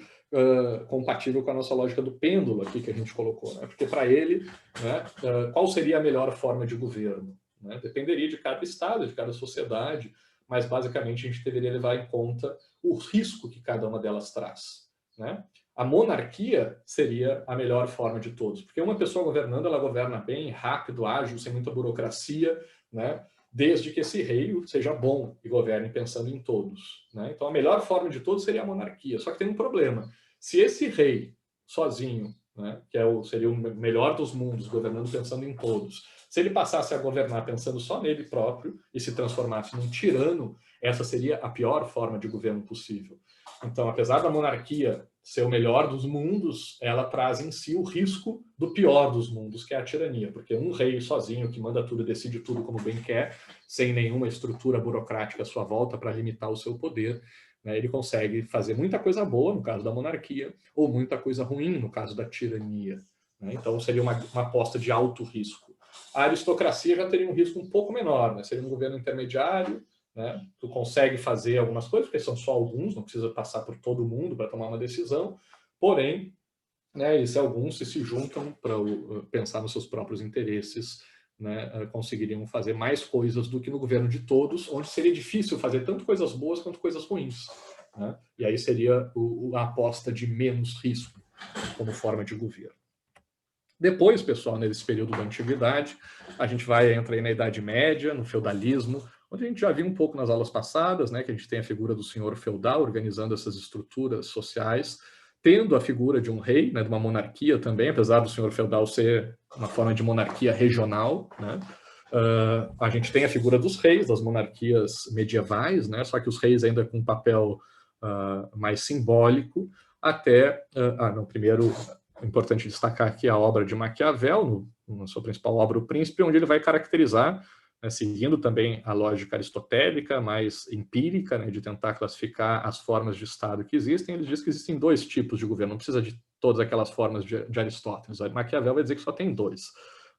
compatível com a nossa lógica do pêndulo aqui que a gente colocou, né? Porque para ele, né, qual seria a melhor forma de governo, né? Dependeria de cada estado, de cada sociedade, mas basicamente a gente deveria levar em conta o risco que cada uma delas traz, né? A monarquia seria a melhor forma de todos, porque uma pessoa governando, ela governa bem, rápido, ágil, sem muita burocracia, né? Desde que esse rei seja bom e governe pensando em todos, né? Então, a melhor forma de todos seria a monarquia. Só que tem um problema. Se esse rei, sozinho, né, que seria o melhor dos mundos, governando pensando em todos, se ele passasse a governar pensando só nele próprio e se transformasse num tirano, essa seria a pior forma de governo possível. Então, apesar da monarquia ser o melhor dos mundos, ela traz em si o risco do pior dos mundos, que é a tirania, porque um rei sozinho que manda tudo, decide tudo como bem quer, sem nenhuma estrutura burocrática à sua volta para limitar o seu poder, né, ele consegue fazer muita coisa boa, no caso da monarquia, ou muita coisa ruim, no caso da tirania, né? Então, seria uma aposta de alto risco. A aristocracia já teria um risco um pouco menor, né? Seria um governo intermediário, né? Tu consegue fazer algumas coisas, porque são só alguns, não precisa passar por todo mundo para tomar uma decisão, porém, né, esses alguns se juntam para pensar nos seus próprios interesses, né, conseguiriam fazer mais coisas do que no governo de todos, onde seria difícil fazer tanto coisas boas quanto coisas ruins, né? E aí seria a aposta de menos risco como forma de governo. Depois, pessoal, nesse período da antiguidade, a gente vai entrar aí na Idade Média, no feudalismo, onde a gente já viu um pouco nas aulas passadas, né, que a gente tem a figura do senhor feudal organizando essas estruturas sociais, tendo a figura de um rei, né, de uma monarquia também, apesar do senhor feudal ser uma forma de monarquia regional, né? A gente tem a figura dos reis, das monarquias medievais, né? Só que os reis ainda com um papel mais simbólico, até... primeiro, é importante destacar aqui a obra de Maquiavel, na sua principal obra, O Príncipe, onde ele vai caracterizar, né, seguindo também a lógica aristotélica, mais empírica, né, de tentar classificar as formas de Estado que existem. Ele diz que existem 2 tipos de governo, não precisa de todas aquelas formas de Aristóteles. Maquiavel vai dizer que só tem 2.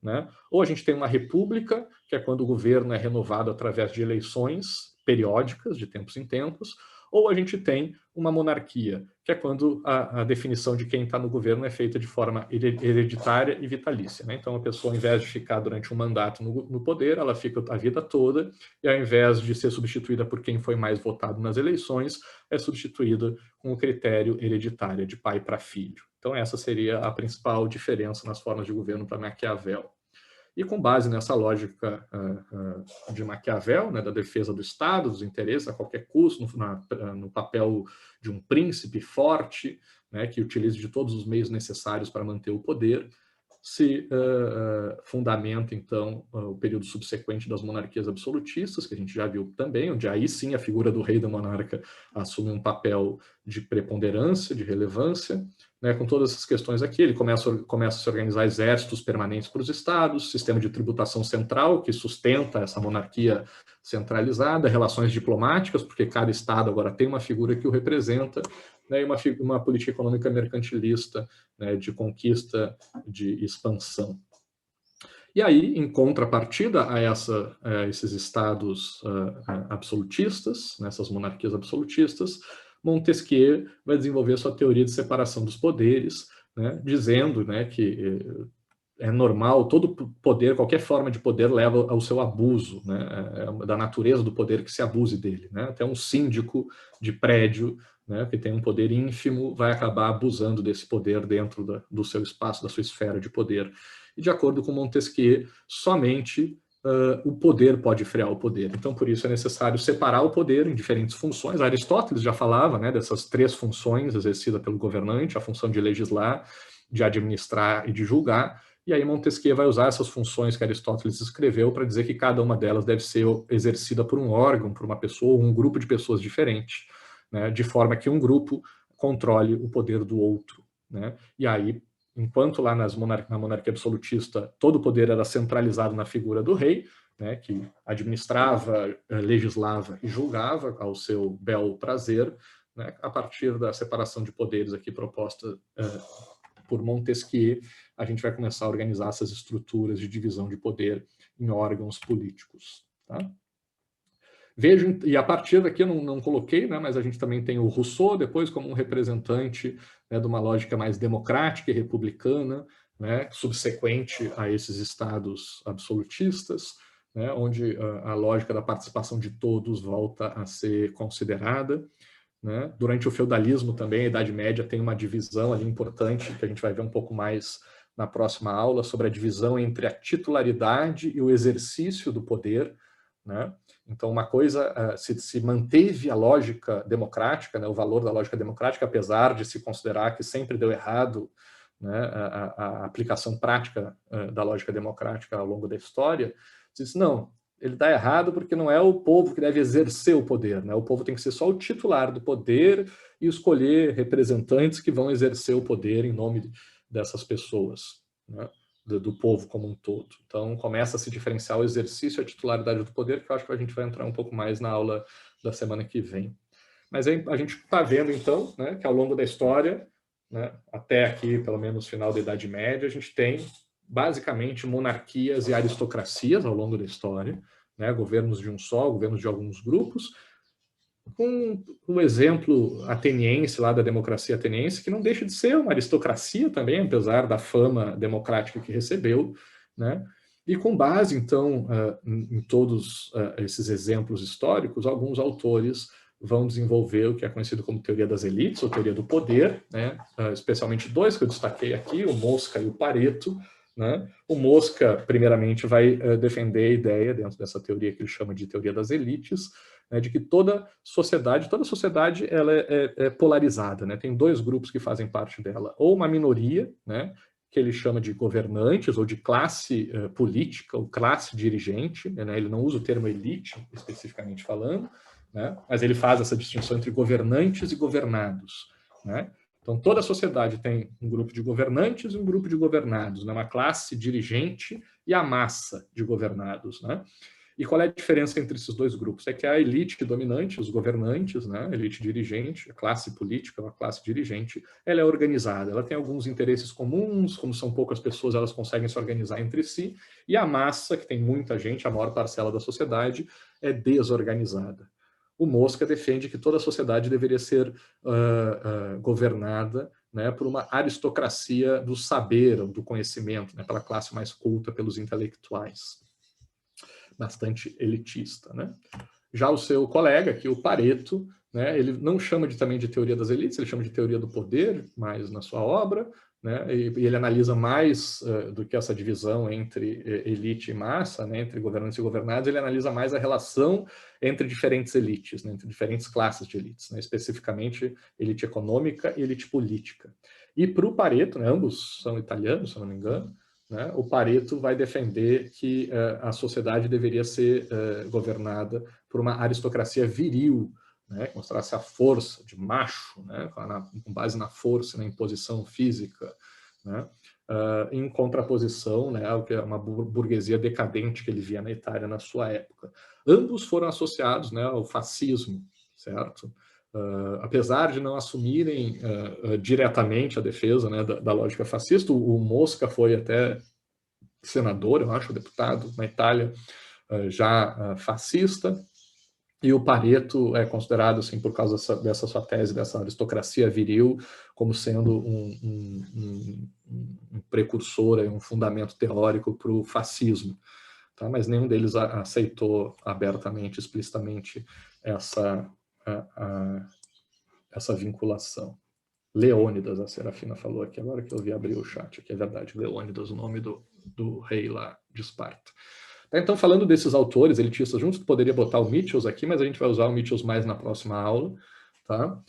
Né? Ou a gente tem uma república, que é quando o governo é renovado através de eleições periódicas, de tempos em tempos, ou a gente tem uma monarquia, que é quando a definição de quem está no governo é feita de forma hereditária e vitalícia. Né? Então, a pessoa, ao invés de ficar durante um mandato no poder, ela fica a vida toda, e ao invés de ser substituída por quem foi mais votado nas eleições, é substituída com o critério hereditário, de pai para filho. Então, essa seria a principal diferença nas formas de governo para Maquiavel. E com base nessa lógica de Maquiavel, né, da defesa do Estado, dos interesses a qualquer custo, no papel de um príncipe forte, né, que utilize de todos os meios necessários para manter o poder, se fundamenta, então, o período subsequente das monarquias absolutistas, que a gente já viu também, onde aí sim a figura do rei e da monarca assume um papel de preponderância, de relevância, né, com todas essas questões aqui. Ele começa a se organizar exércitos permanentes para os estados, sistema de tributação central, que sustenta essa monarquia centralizada, relações diplomáticas, porque cada estado agora tem uma figura que o representa, né, e uma política econômica mercantilista, né, de conquista, de expansão. E aí, em contrapartida a esses estados absolutistas, nessas monarquias absolutistas, Montesquieu vai desenvolver sua teoria de separação dos poderes, né, dizendo, né, que é normal, todo poder, qualquer forma de poder leva ao seu abuso, né, é da natureza do poder que se abuse dele. Né? Até um síndico de prédio, né, que tem um poder ínfimo, vai acabar abusando desse poder dentro do seu espaço, da sua esfera de poder. E, de acordo com Montesquieu, somente o poder pode frear o poder. Então, por isso é necessário separar o poder em diferentes funções. Aristóteles já falava, né, dessas 3 funções exercidas pelo governante, a função de legislar, de administrar e de julgar. E aí Montesquieu vai usar essas funções que Aristóteles escreveu para dizer que cada uma delas deve ser exercida por um órgão, por uma pessoa, ou um grupo de pessoas diferentes, né, de forma que um grupo controle o poder do outro. Né? E aí, enquanto lá na monarquia absolutista todo o poder era centralizado na figura do rei, né, que administrava, legislava e julgava ao seu bel prazer, né, a partir da separação de poderes aqui proposta por Montesquieu, a gente vai começar a organizar essas estruturas de divisão de poder em órgãos políticos. Tá? Vejo, e a partir daqui eu não coloquei, né, mas a gente também tem o Rousseau depois como um representante, né, de uma lógica mais democrática e republicana, né, subsequente a esses estados absolutistas, né, onde a lógica da participação de todos volta a ser considerada. Né? Durante o feudalismo também, a Idade Média tem uma divisão ali importante, que a gente vai ver um pouco mais na próxima aula, sobre a divisão entre a titularidade e o exercício do poder. Né? Então, uma coisa, se manteve a lógica democrática, né, o valor da lógica democrática, apesar de se considerar que sempre deu errado, né, a aplicação prática da lógica democrática ao longo da história, se disse, não, ele está errado porque não é o povo que deve exercer o poder, né? O povo tem que ser só o titular do poder e escolher representantes que vão exercer o poder em nome dessas pessoas, né? do povo como um todo. Então, começa a se diferenciar o exercício e a titularidade do poder, que eu acho que a gente vai entrar um pouco mais na aula da semana que vem. Mas aí a gente está vendo, então, né, que ao longo da história, né, até aqui, pelo menos, final da Idade Média, a gente tem basicamente monarquias e aristocracias ao longo da história, né, governos de um só, governos de alguns grupos, com o exemplo ateniense lá da democracia ateniense, que não deixa de ser uma aristocracia também, apesar da fama democrática que recebeu, né? E com base, então, em todos esses exemplos históricos, alguns autores vão desenvolver o que é conhecido como teoria das elites, ou teoria do poder, né? Especialmente 2 que eu destaquei aqui, o Mosca e o Pareto, né? O Mosca, primeiramente, vai defender a ideia, dentro dessa teoria que ele chama de teoria das elites, né, de que toda sociedade ela é polarizada, né? Tem dois grupos que fazem parte dela, ou uma minoria, né, que ele chama de governantes, ou de classe política, ou classe dirigente, né? Ele não usa o termo elite, especificamente falando, né? Mas ele faz essa distinção entre governantes e governados, né? Então, toda a sociedade tem um grupo de governantes e um grupo de governados, né? Uma classe dirigente e a massa de governados, né? E qual é a diferença entre esses dois grupos? É que a elite dominante, os governantes, né, a elite dirigente, a classe política, a classe dirigente, ela é organizada, ela tem alguns interesses comuns, como são poucas pessoas, elas conseguem se organizar entre si, e a massa, que tem muita gente, a maior parcela da sociedade, é desorganizada. O Mosca defende que toda a sociedade deveria ser governada, né, por uma aristocracia do saber, do conhecimento, né, pela classe mais culta, pelos intelectuais. Bastante elitista, né? Já o seu colega, aqui, o Pareto, né, ele não chama também de teoria das elites, ele chama de teoria do poder, mais na sua obra, né, e ele analisa mais do que essa divisão entre elite e massa, né, entre governantes e governados, ele analisa mais a relação entre diferentes elites, né, entre diferentes classes de elites, né, especificamente elite econômica e elite política. E para o Pareto, né, ambos são italianos, se eu não me engano, né, o Pareto vai defender que a sociedade deveria ser governada por uma aristocracia viril, né, que mostrasse a força de macho, né, com base na força, na imposição física, né, em contraposição, né, ao que é uma burguesia decadente que ele via na Itália na sua época. Ambos foram associados, né, ao fascismo, certo? Apesar de não assumirem diretamente a defesa, né, da lógica fascista, o Mosca foi até senador, eu acho, deputado na Itália, já fascista, e o Pareto é considerado, assim, por causa dessa sua tese, dessa aristocracia viril, como sendo um precursor, um fundamento teórico para o fascismo. Tá? Mas nenhum deles aceitou abertamente, explicitamente, essa vinculação. Leônidas, a Serafina falou aqui, agora que eu vi abrir o chat aqui, é verdade, Leônidas, o nome do rei lá de Esparta. Então, falando desses autores elitistas juntos, poderia botar o Michels aqui, mas a gente vai usar o Michels mais na próxima aula, tá?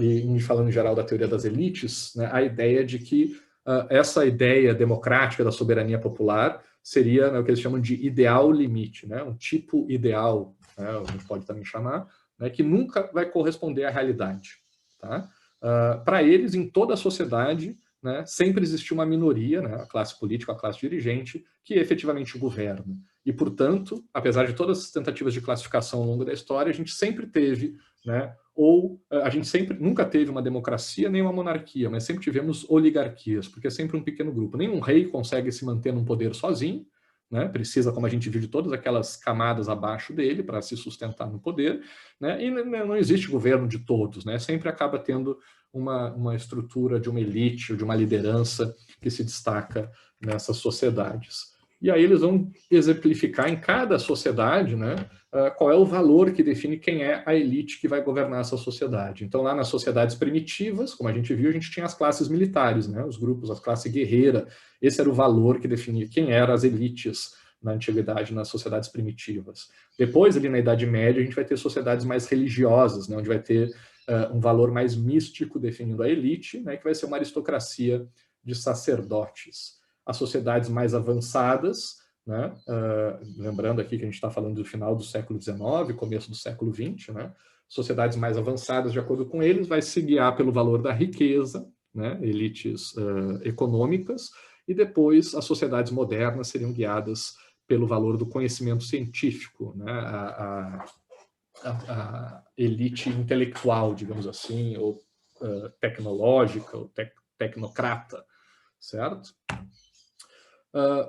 E falando em geral da teoria das elites, né, a ideia de que essa ideia democrática da soberania popular seria, né, o que eles chamam de ideal limite, né, um tipo ideal, né, a gente pode também chamar, né, que nunca vai corresponder à realidade, tá? Para eles, em toda a sociedade, né, sempre existiu uma minoria, né, a classe política, a classe dirigente, que efetivamente governa. E, portanto, apesar de todas as tentativas de classificação ao longo da história, a gente sempre teve, né, a gente nunca teve uma democracia nem uma monarquia, mas sempre tivemos oligarquias, porque é sempre um pequeno grupo. Nenhum rei consegue se manter num poder sozinho, né, precisa, como a gente viu, de todas aquelas camadas abaixo dele para se sustentar no poder, né, e não existe governo de todos, né, sempre acaba tendo uma estrutura de uma elite ou de uma liderança que se destaca nessas sociedades. E aí eles vão exemplificar em cada sociedade, né, qual é o valor que define quem é a elite que vai governar essa sociedade. Então, lá nas sociedades primitivas, como a gente viu, a gente tinha as classes militares, né, os grupos, a classe guerreira. Esse era o valor que definia quem eram as elites na antiguidade, nas sociedades primitivas. Depois, ali na Idade Média, a gente vai ter sociedades mais religiosas, né, onde vai ter um valor mais místico definindo a elite, né, que vai ser uma aristocracia de sacerdotes. As sociedades mais avançadas, né, lembrando aqui que a gente está falando do final do século XIX, começo do século XX, né, sociedades mais avançadas, de acordo com eles, vai se guiar pelo valor da riqueza, né, elites econômicas, e depois as sociedades modernas seriam guiadas pelo valor do conhecimento científico, né, a elite intelectual, digamos assim, ou tecnológica, ou tecnocrata, certo?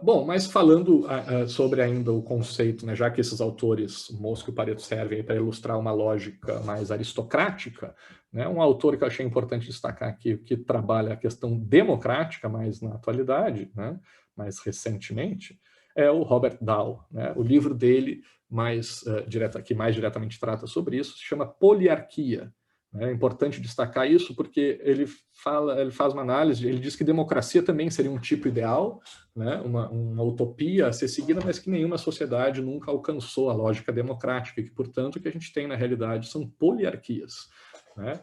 Bom, mas falando sobre ainda o conceito, né, já que esses autores, Mosca e Pareto, servem para ilustrar uma lógica mais aristocrática, né, um autor que eu achei importante destacar aqui, que trabalha a questão democrática mais na atualidade, né, mais recentemente, é o Robert Dahl, né? O livro dele que mais diretamente trata sobre isso se chama Poliarquia, É importante destacar isso porque ele faz uma análise, ele diz que democracia também seria um tipo ideal, né, uma utopia a ser seguida, mas que nenhuma sociedade nunca alcançou a lógica democrática, e que, portanto, o que a gente tem na realidade são poliarquias. Né?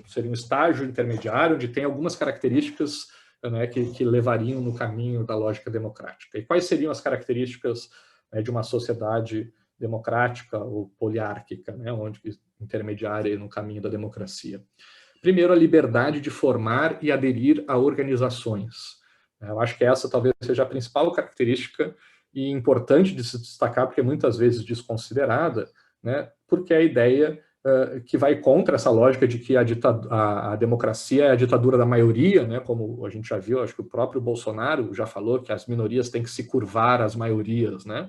Seria um estágio intermediário onde tem algumas características, né, que levariam no caminho da lógica democrática. E quais seriam as características, né, de uma sociedade democrática ou poliárquica, né, onde intermediária no caminho da democracia? Primeiro, a liberdade de formar e aderir a organizações. Eu acho que essa talvez seja a principal característica e importante de se destacar, porque muitas vezes desconsiderada, né, porque é a ideia que vai contra essa lógica de que a democracia é a ditadura da maioria, né, como a gente já viu, acho que o próprio Bolsonaro já falou que as minorias têm que se curvar às maiorias, né?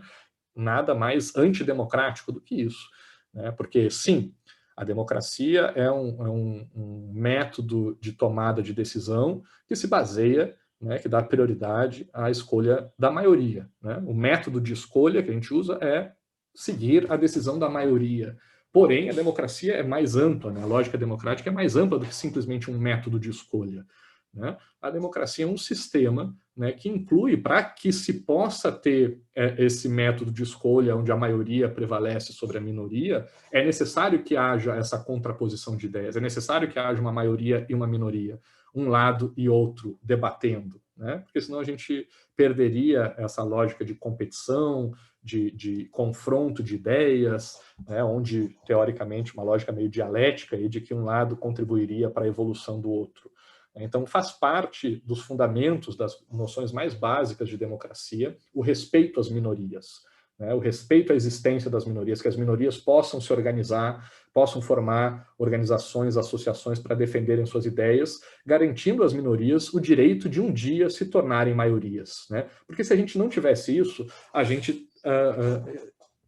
Nada mais antidemocrático do que isso, né? Porque, sim, a democracia é um método de tomada de decisão que se baseia, né, que dá prioridade à escolha da maioria, né? O método de escolha que a gente usa é seguir a decisão da maioria. Porém, a democracia é mais ampla, né? A lógica democrática é mais ampla do que simplesmente um método de escolha, né? A democracia é um sistema, né, que inclui, para que se possa ter esse método de escolha onde a maioria prevalece sobre a minoria, é necessário que haja essa contraposição de ideias, é necessário que haja uma maioria e uma minoria, um lado e outro debatendo, né? Porque senão a gente perderia essa lógica de competição, de confronto de ideias, né, onde, teoricamente, uma lógica meio dialética de que um lado contribuiria para a evolução do outro. Então, faz parte dos fundamentos das noções mais básicas de democracia o respeito às minorias, né, o respeito à existência das minorias, que as minorias possam se organizar, possam formar organizações, associações para defenderem suas ideias, garantindo às minorias o direito de um dia se tornarem maiorias, né? Porque se a gente não tivesse isso, a gente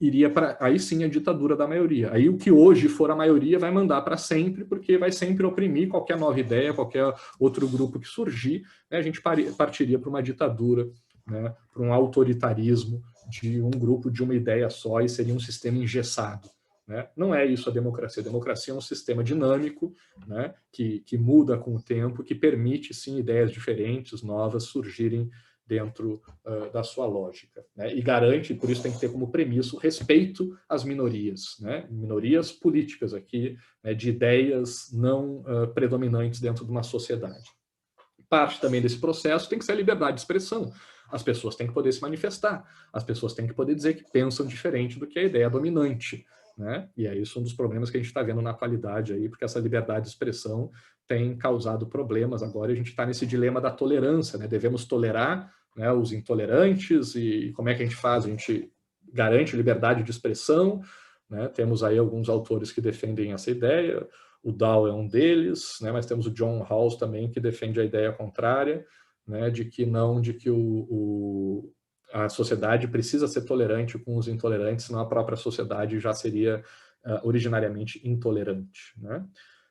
iria para, aí sim, a ditadura da maioria. Aí o que hoje for a maioria vai mandar para sempre, porque vai sempre oprimir qualquer nova ideia, qualquer outro grupo que surgir, né? A gente partiria para uma ditadura, né? Para um autoritarismo de um grupo, de uma ideia só, e seria um sistema engessado, né? Não é isso a democracia. A democracia é um sistema dinâmico, né? que muda com o tempo, que permite, sim, ideias diferentes, novas, surgirem dentro da sua lógica, né? E garante, por isso tem que ter como premissa o respeito às minorias, né? Minorias políticas aqui, né? De ideias não predominantes dentro de uma sociedade. Parte também desse processo tem que ser a liberdade de expressão. As pessoas têm que poder se manifestar, as pessoas têm que poder dizer que pensam diferente do que a ideia dominante, né? E é isso um dos problemas que a gente está vendo na atualidade aí, porque essa liberdade de expressão tem causado problemas. Agora a gente está nesse dilema da tolerância, né? Devemos tolerar, né, os intolerantes, e como é que a gente faz? A gente garante liberdade de expressão, né? Temos aí alguns autores que defendem essa ideia, o Dow é um deles, né? Mas temos o John Rawls também, que defende a ideia contrária, né? De que a sociedade precisa ser tolerante com os intolerantes, senão a própria sociedade já seria originariamente intolerante, né?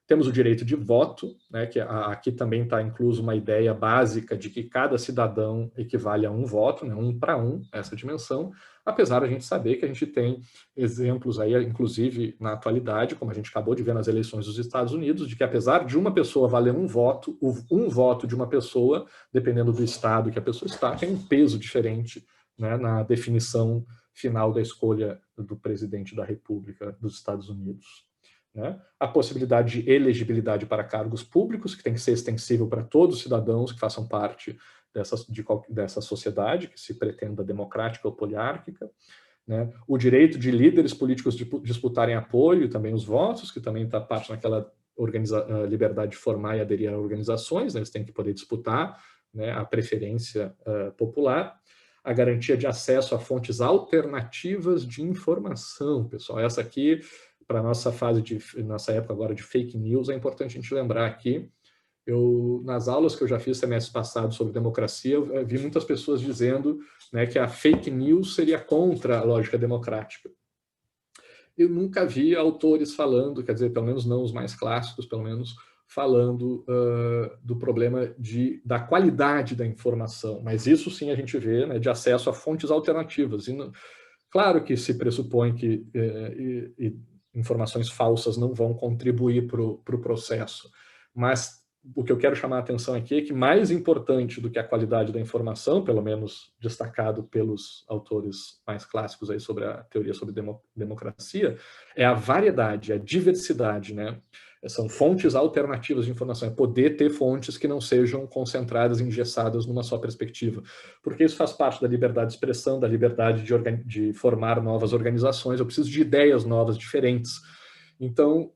Temos o direito de voto, né, que aqui também está incluso uma ideia básica de que cada cidadão equivale a um voto, né, 1 para 1, essa dimensão, apesar de a gente saber que a gente tem exemplos aí, inclusive na atualidade, como a gente acabou de ver nas eleições dos Estados Unidos, de que apesar de uma pessoa valer um voto de uma pessoa, dependendo do estado que a pessoa está, tem um peso diferente, né, na definição final da escolha do presidente da República dos Estados Unidos. Né? A possibilidade de elegibilidade para cargos públicos, que tem que ser extensível para todos os cidadãos que façam parte dessa sociedade, que se pretenda democrática ou poliárquica. Né? O direito de líderes políticos de disputarem apoio, também os votos, que também está parte naquela liberdade de formar e aderir a organizações, né? Eles têm que poder disputar, né, a preferência popular. A garantia de acesso a fontes alternativas de informação, pessoal. Essa aqui, para a nossa época agora de fake news, é importante a gente lembrar aqui. Nas aulas que eu já fiz semestre passado sobre democracia, eu vi muitas pessoas dizendo, né, que a fake news seria contra a lógica democrática. Eu nunca vi autores falando, quer dizer, pelo menos não os mais clássicos, pelo menos, falando do problema da qualidade da informação. Mas isso sim a gente vê, né, de acesso a fontes alternativas. Claro que se pressupõe que, informações falsas não vão contribuir para o processo. Mas o que eu quero chamar a atenção aqui é que mais importante do que a qualidade da informação, pelo menos destacado pelos autores mais clássicos aí sobre a teoria sobre democracia, é a variedade, a diversidade, né? São fontes alternativas de informação, é poder ter fontes que não sejam concentradas, engessadas numa só perspectiva. Porque isso faz parte da liberdade de expressão, da liberdade de formar novas organizações, eu preciso de ideias novas, diferentes. Então,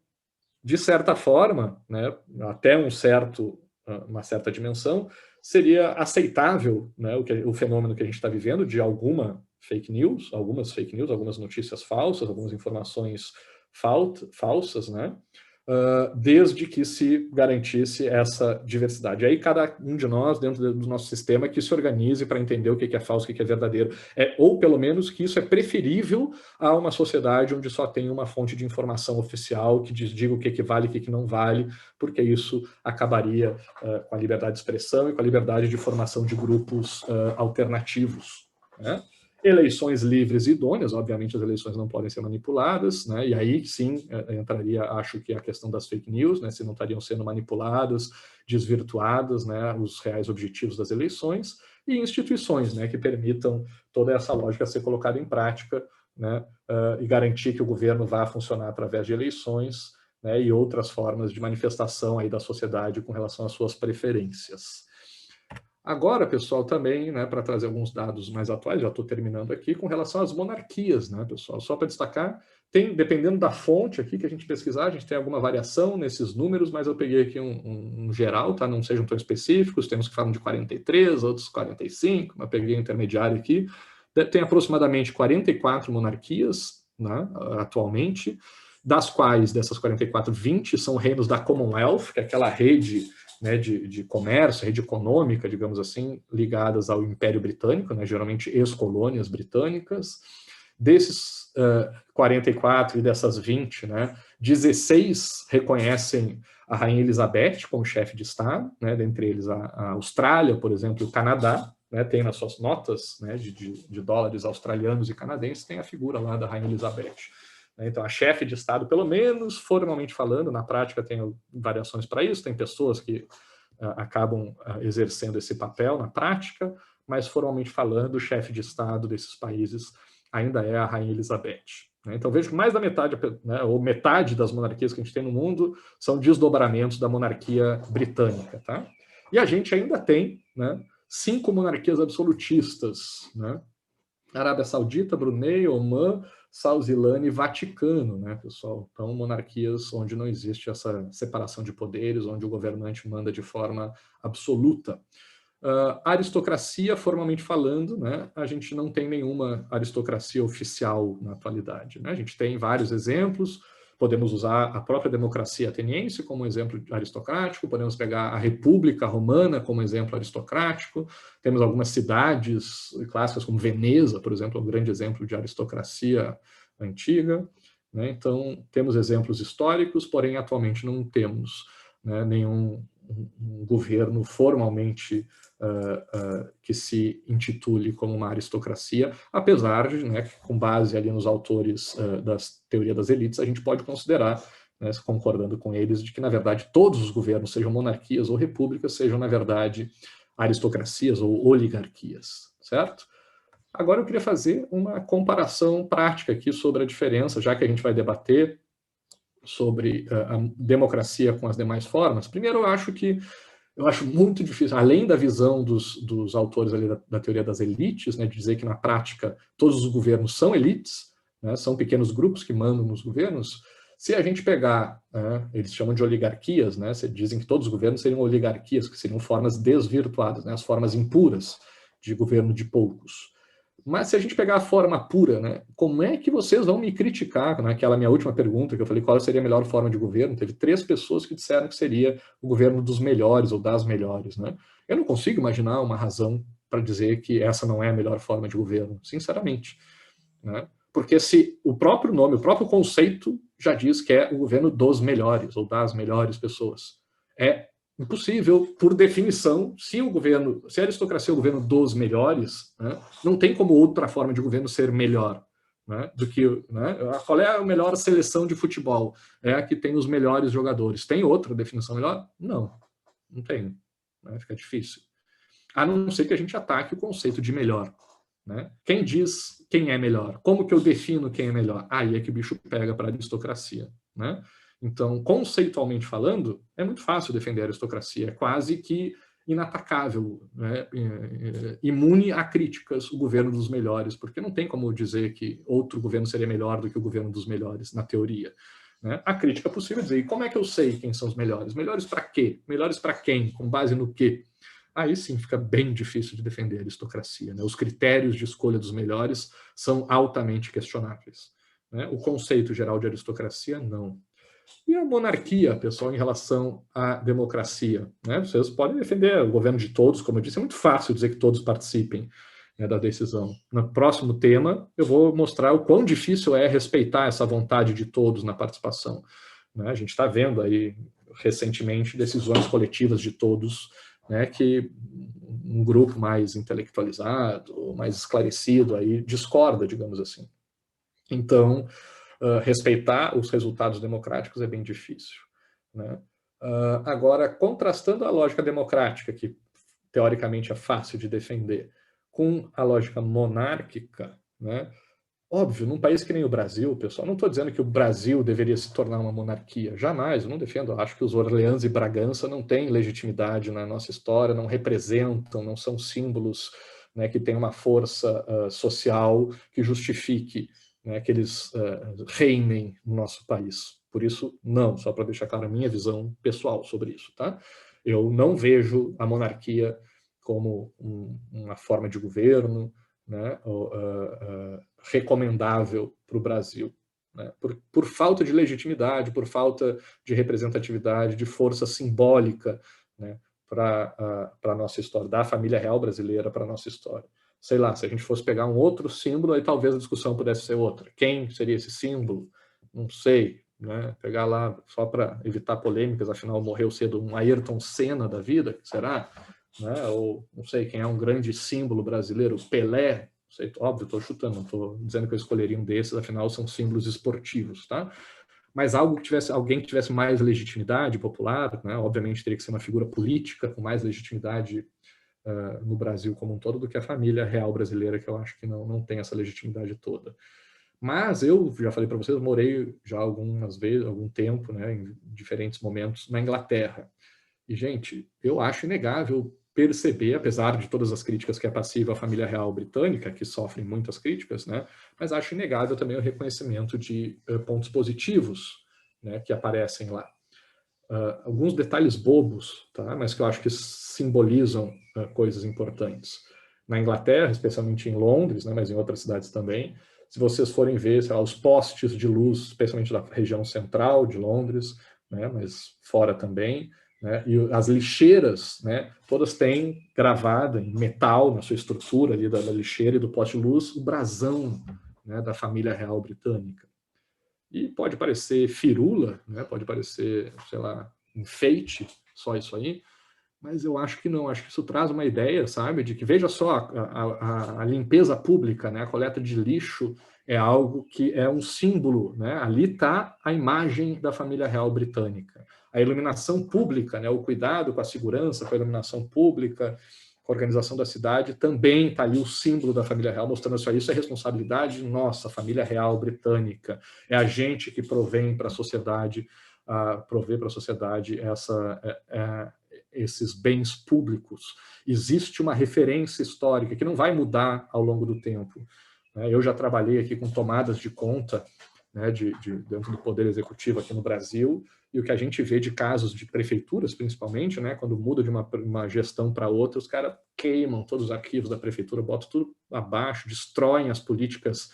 de certa forma, né, até uma certa dimensão, seria aceitável, né, o fenômeno que a gente está vivendo de algumas fake news, algumas notícias falsas, algumas informações falsas, né, desde que se garantisse essa diversidade. Aí cada um de nós, dentro do nosso sistema, que se organize para entender o que é falso, o que é verdadeiro. Ou, pelo menos, que isso é preferível a uma sociedade onde só tem uma fonte de informação oficial que diga o que vale e o que não vale, porque isso acabaria com a liberdade de expressão e com a liberdade de formação de grupos alternativos, né? Eleições livres e idôneas, obviamente as eleições não podem ser manipuladas, né? E aí sim entraria, acho que a questão das fake news, né? Se não estariam sendo manipuladas, desvirtuadas, né? Os reais objetivos das eleições, e instituições, né? Que permitam toda essa lógica ser colocada em prática, né? E garantir que o governo vá funcionar através de eleições, né? E outras formas de manifestação aí da sociedade com relação às suas preferências. Agora, pessoal, também, né, para trazer alguns dados mais atuais, já estou terminando aqui, com relação às monarquias, né, pessoal? Só para destacar, dependendo da fonte aqui que a gente pesquisar, a gente tem alguma variação nesses números, mas eu peguei aqui um geral, tá? Não sejam tão específicos, temos que falam de 43, outros 45, mas peguei um intermediário aqui. Tem aproximadamente 44 monarquias, né, atualmente, das quais, dessas 44, 20 são reinos da Commonwealth, que é aquela rede, né, de comércio, rede econômica, digamos assim, ligadas ao Império Britânico, né, geralmente ex-colônias britânicas. Desses 44 e dessas 20, né, 16 reconhecem a Rainha Elizabeth como chefe de Estado, né, dentre eles a Austrália, por exemplo, e o Canadá, né, tem nas suas notas, né, de dólares australianos e canadenses, tem a figura lá da Rainha Elizabeth. Então, a chefe de Estado, pelo menos formalmente falando, na prática tem variações para isso, tem pessoas que acabam exercendo esse papel na prática, mas formalmente falando, o chefe de Estado desses países ainda é a Rainha Elizabeth. Então, vejo que mais da metade, né, ou metade das monarquias que a gente tem no mundo são desdobramentos da monarquia britânica. Tá? E a gente ainda tem, né, 5 monarquias absolutistas, né? Arábia Saudita, Brunei, Omã, Swaziland e Vaticano, né, pessoal? Então, monarquias onde não existe essa separação de poderes, onde o governante manda de forma absoluta. Aristocracia, formalmente falando, né, a gente não tem nenhuma aristocracia oficial na atualidade, né? A gente tem vários exemplos, podemos usar a própria democracia ateniense como exemplo aristocrático, podemos pegar a República Romana como exemplo aristocrático, temos algumas cidades clássicas como Veneza, por exemplo, um grande exemplo de aristocracia antiga, né? Então, temos exemplos históricos, porém, atualmente não temos, né, nenhum um governo formalmente que se intitule como uma aristocracia, apesar de, né, com base ali nos autores da teoria das elites, a gente pode considerar, né, concordando com eles, de que, na verdade, todos os governos, sejam monarquias ou repúblicas, sejam, na verdade, aristocracias ou oligarquias, certo? Agora eu queria fazer uma comparação prática aqui sobre a diferença, já que a gente vai debater sobre a democracia com as demais formas. Primeiro, eu acho muito difícil, além da visão dos autores ali da teoria das elites, né, de dizer que na prática todos os governos são elites, né, são pequenos grupos que mandam nos governos. Se a gente pegar, eles chamam de oligarquias, né, dizem que todos os governos seriam oligarquias, que seriam formas desvirtuadas, né, as formas impuras de governo de poucos. Mas se a gente pegar a forma pura, né, como é que vocês vão me criticar? Naquela minha última pergunta, que eu falei qual seria a melhor forma de governo, teve 3 pessoas que disseram que seria o governo dos melhores ou das melhores. Né? Eu não consigo imaginar uma razão para dizer que essa não é a melhor forma de governo, sinceramente. Né? Porque se o próprio nome, o próprio conceito já diz que é o governo dos melhores ou das melhores pessoas. É impossível, por definição, se a aristocracia é o governo dos melhores, né, não tem como outra forma de governo ser melhor. né, do que, né, qual é a melhor seleção de futebol? É a que tem os melhores jogadores. Tem outra definição melhor? Não, não tem. Né, fica difícil. A não ser que a gente ataque o conceito de melhor. Né? Quem diz quem é melhor? Como que eu defino quem é melhor? Aí é que o bicho pega para a aristocracia. Né? Então, conceitualmente falando, é muito fácil defender a aristocracia. É quase que inatacável, né? Imune a críticas o governo dos melhores, porque não tem como dizer que outro governo seria melhor do que o governo dos melhores, na teoria. Né? A crítica é possível dizer, e como é que eu sei quem são os melhores? Melhores para quê? Melhores para quem? Com base no quê? Aí sim fica bem difícil de defender a aristocracia. Né? Os critérios de escolha dos melhores são altamente questionáveis. Né? O conceito geral de aristocracia, não. E a monarquia, pessoal, em relação à democracia? Né? Vocês podem defender o governo de todos, como eu disse, é muito fácil dizer que todos participem, né, da decisão. No próximo tema, eu vou mostrar o quão difícil é respeitar essa vontade de todos na participação. Né? A gente está vendo aí, recentemente, decisões coletivas de todos, né, que um grupo mais intelectualizado, mais esclarecido, aí discorda, digamos assim. Então, respeitar os resultados democráticos é bem difícil. Né? Agora, contrastando a lógica democrática, que teoricamente é fácil de defender, com a lógica monárquica, né? Óbvio, num país que nem o Brasil, pessoal, não estou dizendo que o Brasil deveria se tornar uma monarquia, jamais, eu não defendo, acho que os Orleans e Bragança não têm legitimidade na nossa história, não representam, não são símbolos, né, que têm uma força social que justifique, né, que eles reinem no nosso país. Por isso, não, só para deixar clara a minha visão pessoal sobre isso, tá? Eu não vejo a monarquia como uma forma de governo, né, recomendável para o Brasil. Né, por falta de legitimidade, por falta de representatividade, de força simbólica, né, para a nossa história, da família real brasileira para a nossa história. Sei lá, se a gente fosse pegar um outro símbolo, aí talvez a discussão pudesse ser outra. Quem seria esse símbolo? Não sei. Né? Pegar lá, só para evitar polêmicas, afinal morreu cedo um Ayrton Senna da vida, será? Né? Ou não sei quem é um grande símbolo brasileiro, Pelé, não sei, óbvio, estou chutando, não estou dizendo que eu escolheria um desses, afinal são símbolos esportivos, tá? Mas algo que tivesse, alguém que tivesse mais legitimidade popular, né? Obviamente teria que ser uma figura política com mais legitimidade no Brasil como um todo do que a família real brasileira, que eu acho que não tem essa legitimidade toda. Mas eu já falei para vocês, morei já algumas vezes, algum tempo, né, em diferentes momentos na Inglaterra. E, gente, eu acho inegável perceber, apesar de todas as críticas que é passível à família real britânica, que sofrem muitas críticas, né, mas acho inegável também o reconhecimento de pontos positivos, né, que aparecem lá. Alguns detalhes bobos, tá, mas que eu acho que simbolizam coisas importantes. Na Inglaterra, especialmente em Londres, né, mas em outras cidades também, se vocês forem ver, sei lá, os postes de luz, especialmente da região central de Londres, né, mas fora também, né, e as lixeiras, né, todas têm gravado em metal na sua estrutura ali da lixeira e do poste de luz o brasão, né, da família real britânica. E pode parecer firula, né, pode parecer, sei lá, enfeite, só isso aí, mas eu acho que não, acho que isso traz uma ideia, sabe, de que, veja só, a limpeza pública, né, a coleta de lixo é algo que é um símbolo, né, ali está a imagem da família real britânica. A iluminação pública, né, o cuidado com a segurança, com a iluminação pública, com a organização da cidade, também está ali o símbolo da família real, mostrando isso aí, isso é responsabilidade nossa, família real britânica, é a gente que provém para a sociedade, prover para a sociedade esses bens públicos. Existe uma referência histórica que não vai mudar ao longo do tempo. Eu já trabalhei aqui com tomadas de conta, né, dentro do Poder Executivo aqui no Brasil, e o que a gente vê de casos de prefeituras, principalmente, né, quando muda de uma gestão para outra, os caras queimam todos os arquivos da prefeitura, botam tudo abaixo, destroem as políticas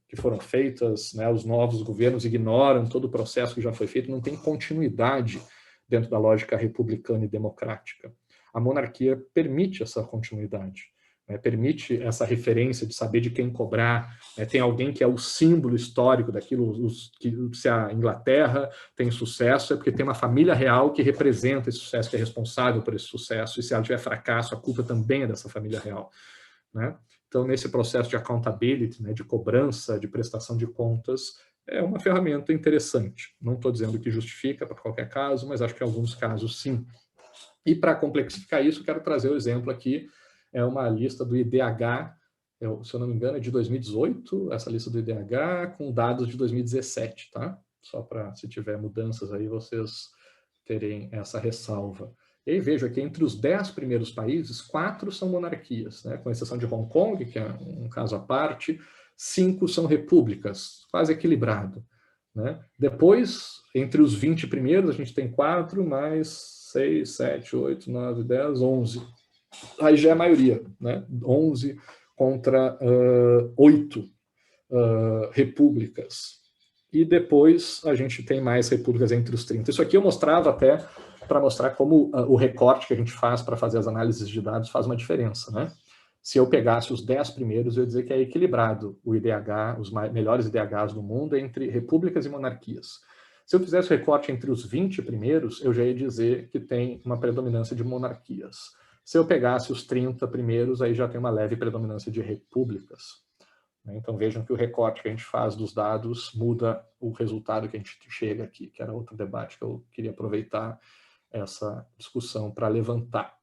que foram feitas, né, os novos governos ignoram todo o processo que já foi feito, não tem continuidade dentro da lógica republicana e democrática. A monarquia permite essa continuidade, né, permite essa referência de saber de quem cobrar, né, tem alguém que é o símbolo histórico daquilo, se a Inglaterra tem sucesso é porque tem uma família real que representa esse sucesso, que é responsável por esse sucesso, e se ela tiver fracasso, a culpa também é dessa família real. Né? Então, nesse processo de accountability, né, de cobrança, de prestação de contas, é uma ferramenta interessante. Não estou dizendo que justifica para qualquer caso, mas acho que em alguns casos sim. E para complexificar isso, quero trazer o exemplo aqui, é uma lista do IDH, se eu não me engano é de 2018, essa lista do IDH, com dados de 2017, tá? Só para, se tiver mudanças aí, vocês terem essa ressalva. E aí vejo aqui, entre os 10 primeiros países, 4 são monarquias, né? Com exceção de Hong Kong, que é um caso à parte, 5 são repúblicas, quase equilibrado. Né? Depois, entre os 20 primeiros, a gente tem 4, mais 6, 7, 8, 9, 10, 11. Aí já é a maioria, né? 11 contra 8 repúblicas. E depois a gente tem mais repúblicas entre os 30. Isso aqui eu mostrava até para mostrar como o recorte que a gente faz para fazer as análises de dados faz uma diferença, né? Se eu pegasse os 10 primeiros, eu ia dizer que é equilibrado o IDH, os melhores IDHs do mundo, entre repúblicas e monarquias. Se eu fizesse o recorte entre os 20 primeiros, eu já ia dizer que tem uma predominância de monarquias. Se eu pegasse os 30 primeiros, aí já tem uma leve predominância de repúblicas. Então vejam que o recorte que a gente faz dos dados muda o resultado que a gente chega aqui, que era outro debate que eu queria aproveitar essa discussão para levantar.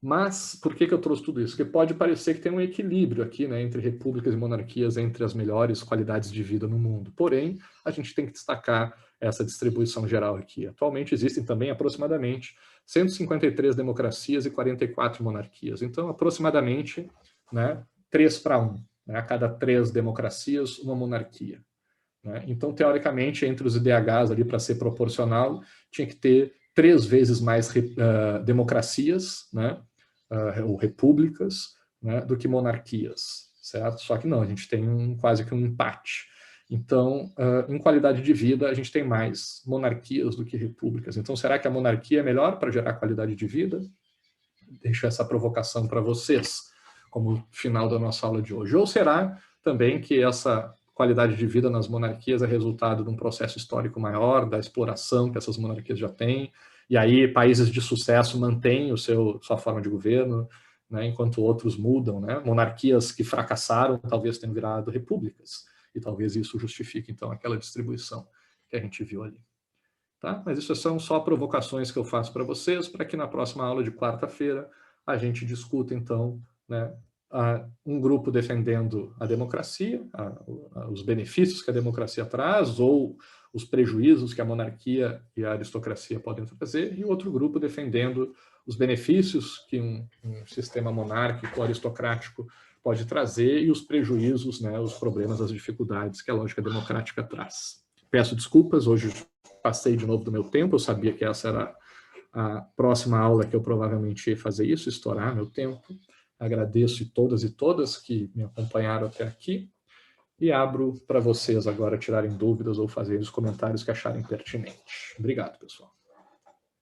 Mas por que eu trouxe tudo isso? Porque pode parecer que tem um equilíbrio aqui, né, entre repúblicas e monarquias, entre as melhores qualidades de vida no mundo. Porém, a gente tem que destacar essa distribuição geral aqui. Atualmente existem também aproximadamente 153 democracias e 44 monarquias. Então, aproximadamente, né, 3-1. Né, a cada 3 democracias, uma monarquia. Né? Então, teoricamente, entre os IDHs ali, para ser proporcional, tinha que ter 3 vezes mais democracias, né, ou repúblicas, né, do que monarquias, certo? Só que não, a gente tem quase que um empate. Então, em qualidade de vida, a gente tem mais monarquias do que repúblicas. Então, será que a monarquia é melhor para gerar qualidade de vida? Deixo essa provocação para vocês, como final da nossa aula de hoje. Ou será também que essa qualidade de vida nas monarquias é resultado de um processo histórico maior, da exploração que essas monarquias já têm, e aí países de sucesso mantêm sua forma de governo, né, enquanto outros mudam, né? Monarquias que fracassaram talvez tenham virado repúblicas, e talvez isso justifique, então, aquela distribuição que a gente viu ali. Tá? Mas isso são só provocações que eu faço para vocês, para que na próxima aula de quarta-feira a gente discuta, então, né, um grupo defendendo a democracia, os benefícios que a democracia traz, ou os prejuízos que a monarquia e a aristocracia podem trazer, e outro grupo defendendo os benefícios que um sistema monárquico, aristocrático pode trazer, e os prejuízos, né, os problemas, as dificuldades que a lógica democrática traz. Peço desculpas, hoje passei de novo do meu tempo, eu sabia que essa era a próxima aula que eu provavelmente ia fazer isso, estourar meu tempo. Agradeço a todas e todas que me acompanharam até aqui e abro para vocês agora tirarem dúvidas ou fazerem os comentários que acharem pertinente. Obrigado, pessoal.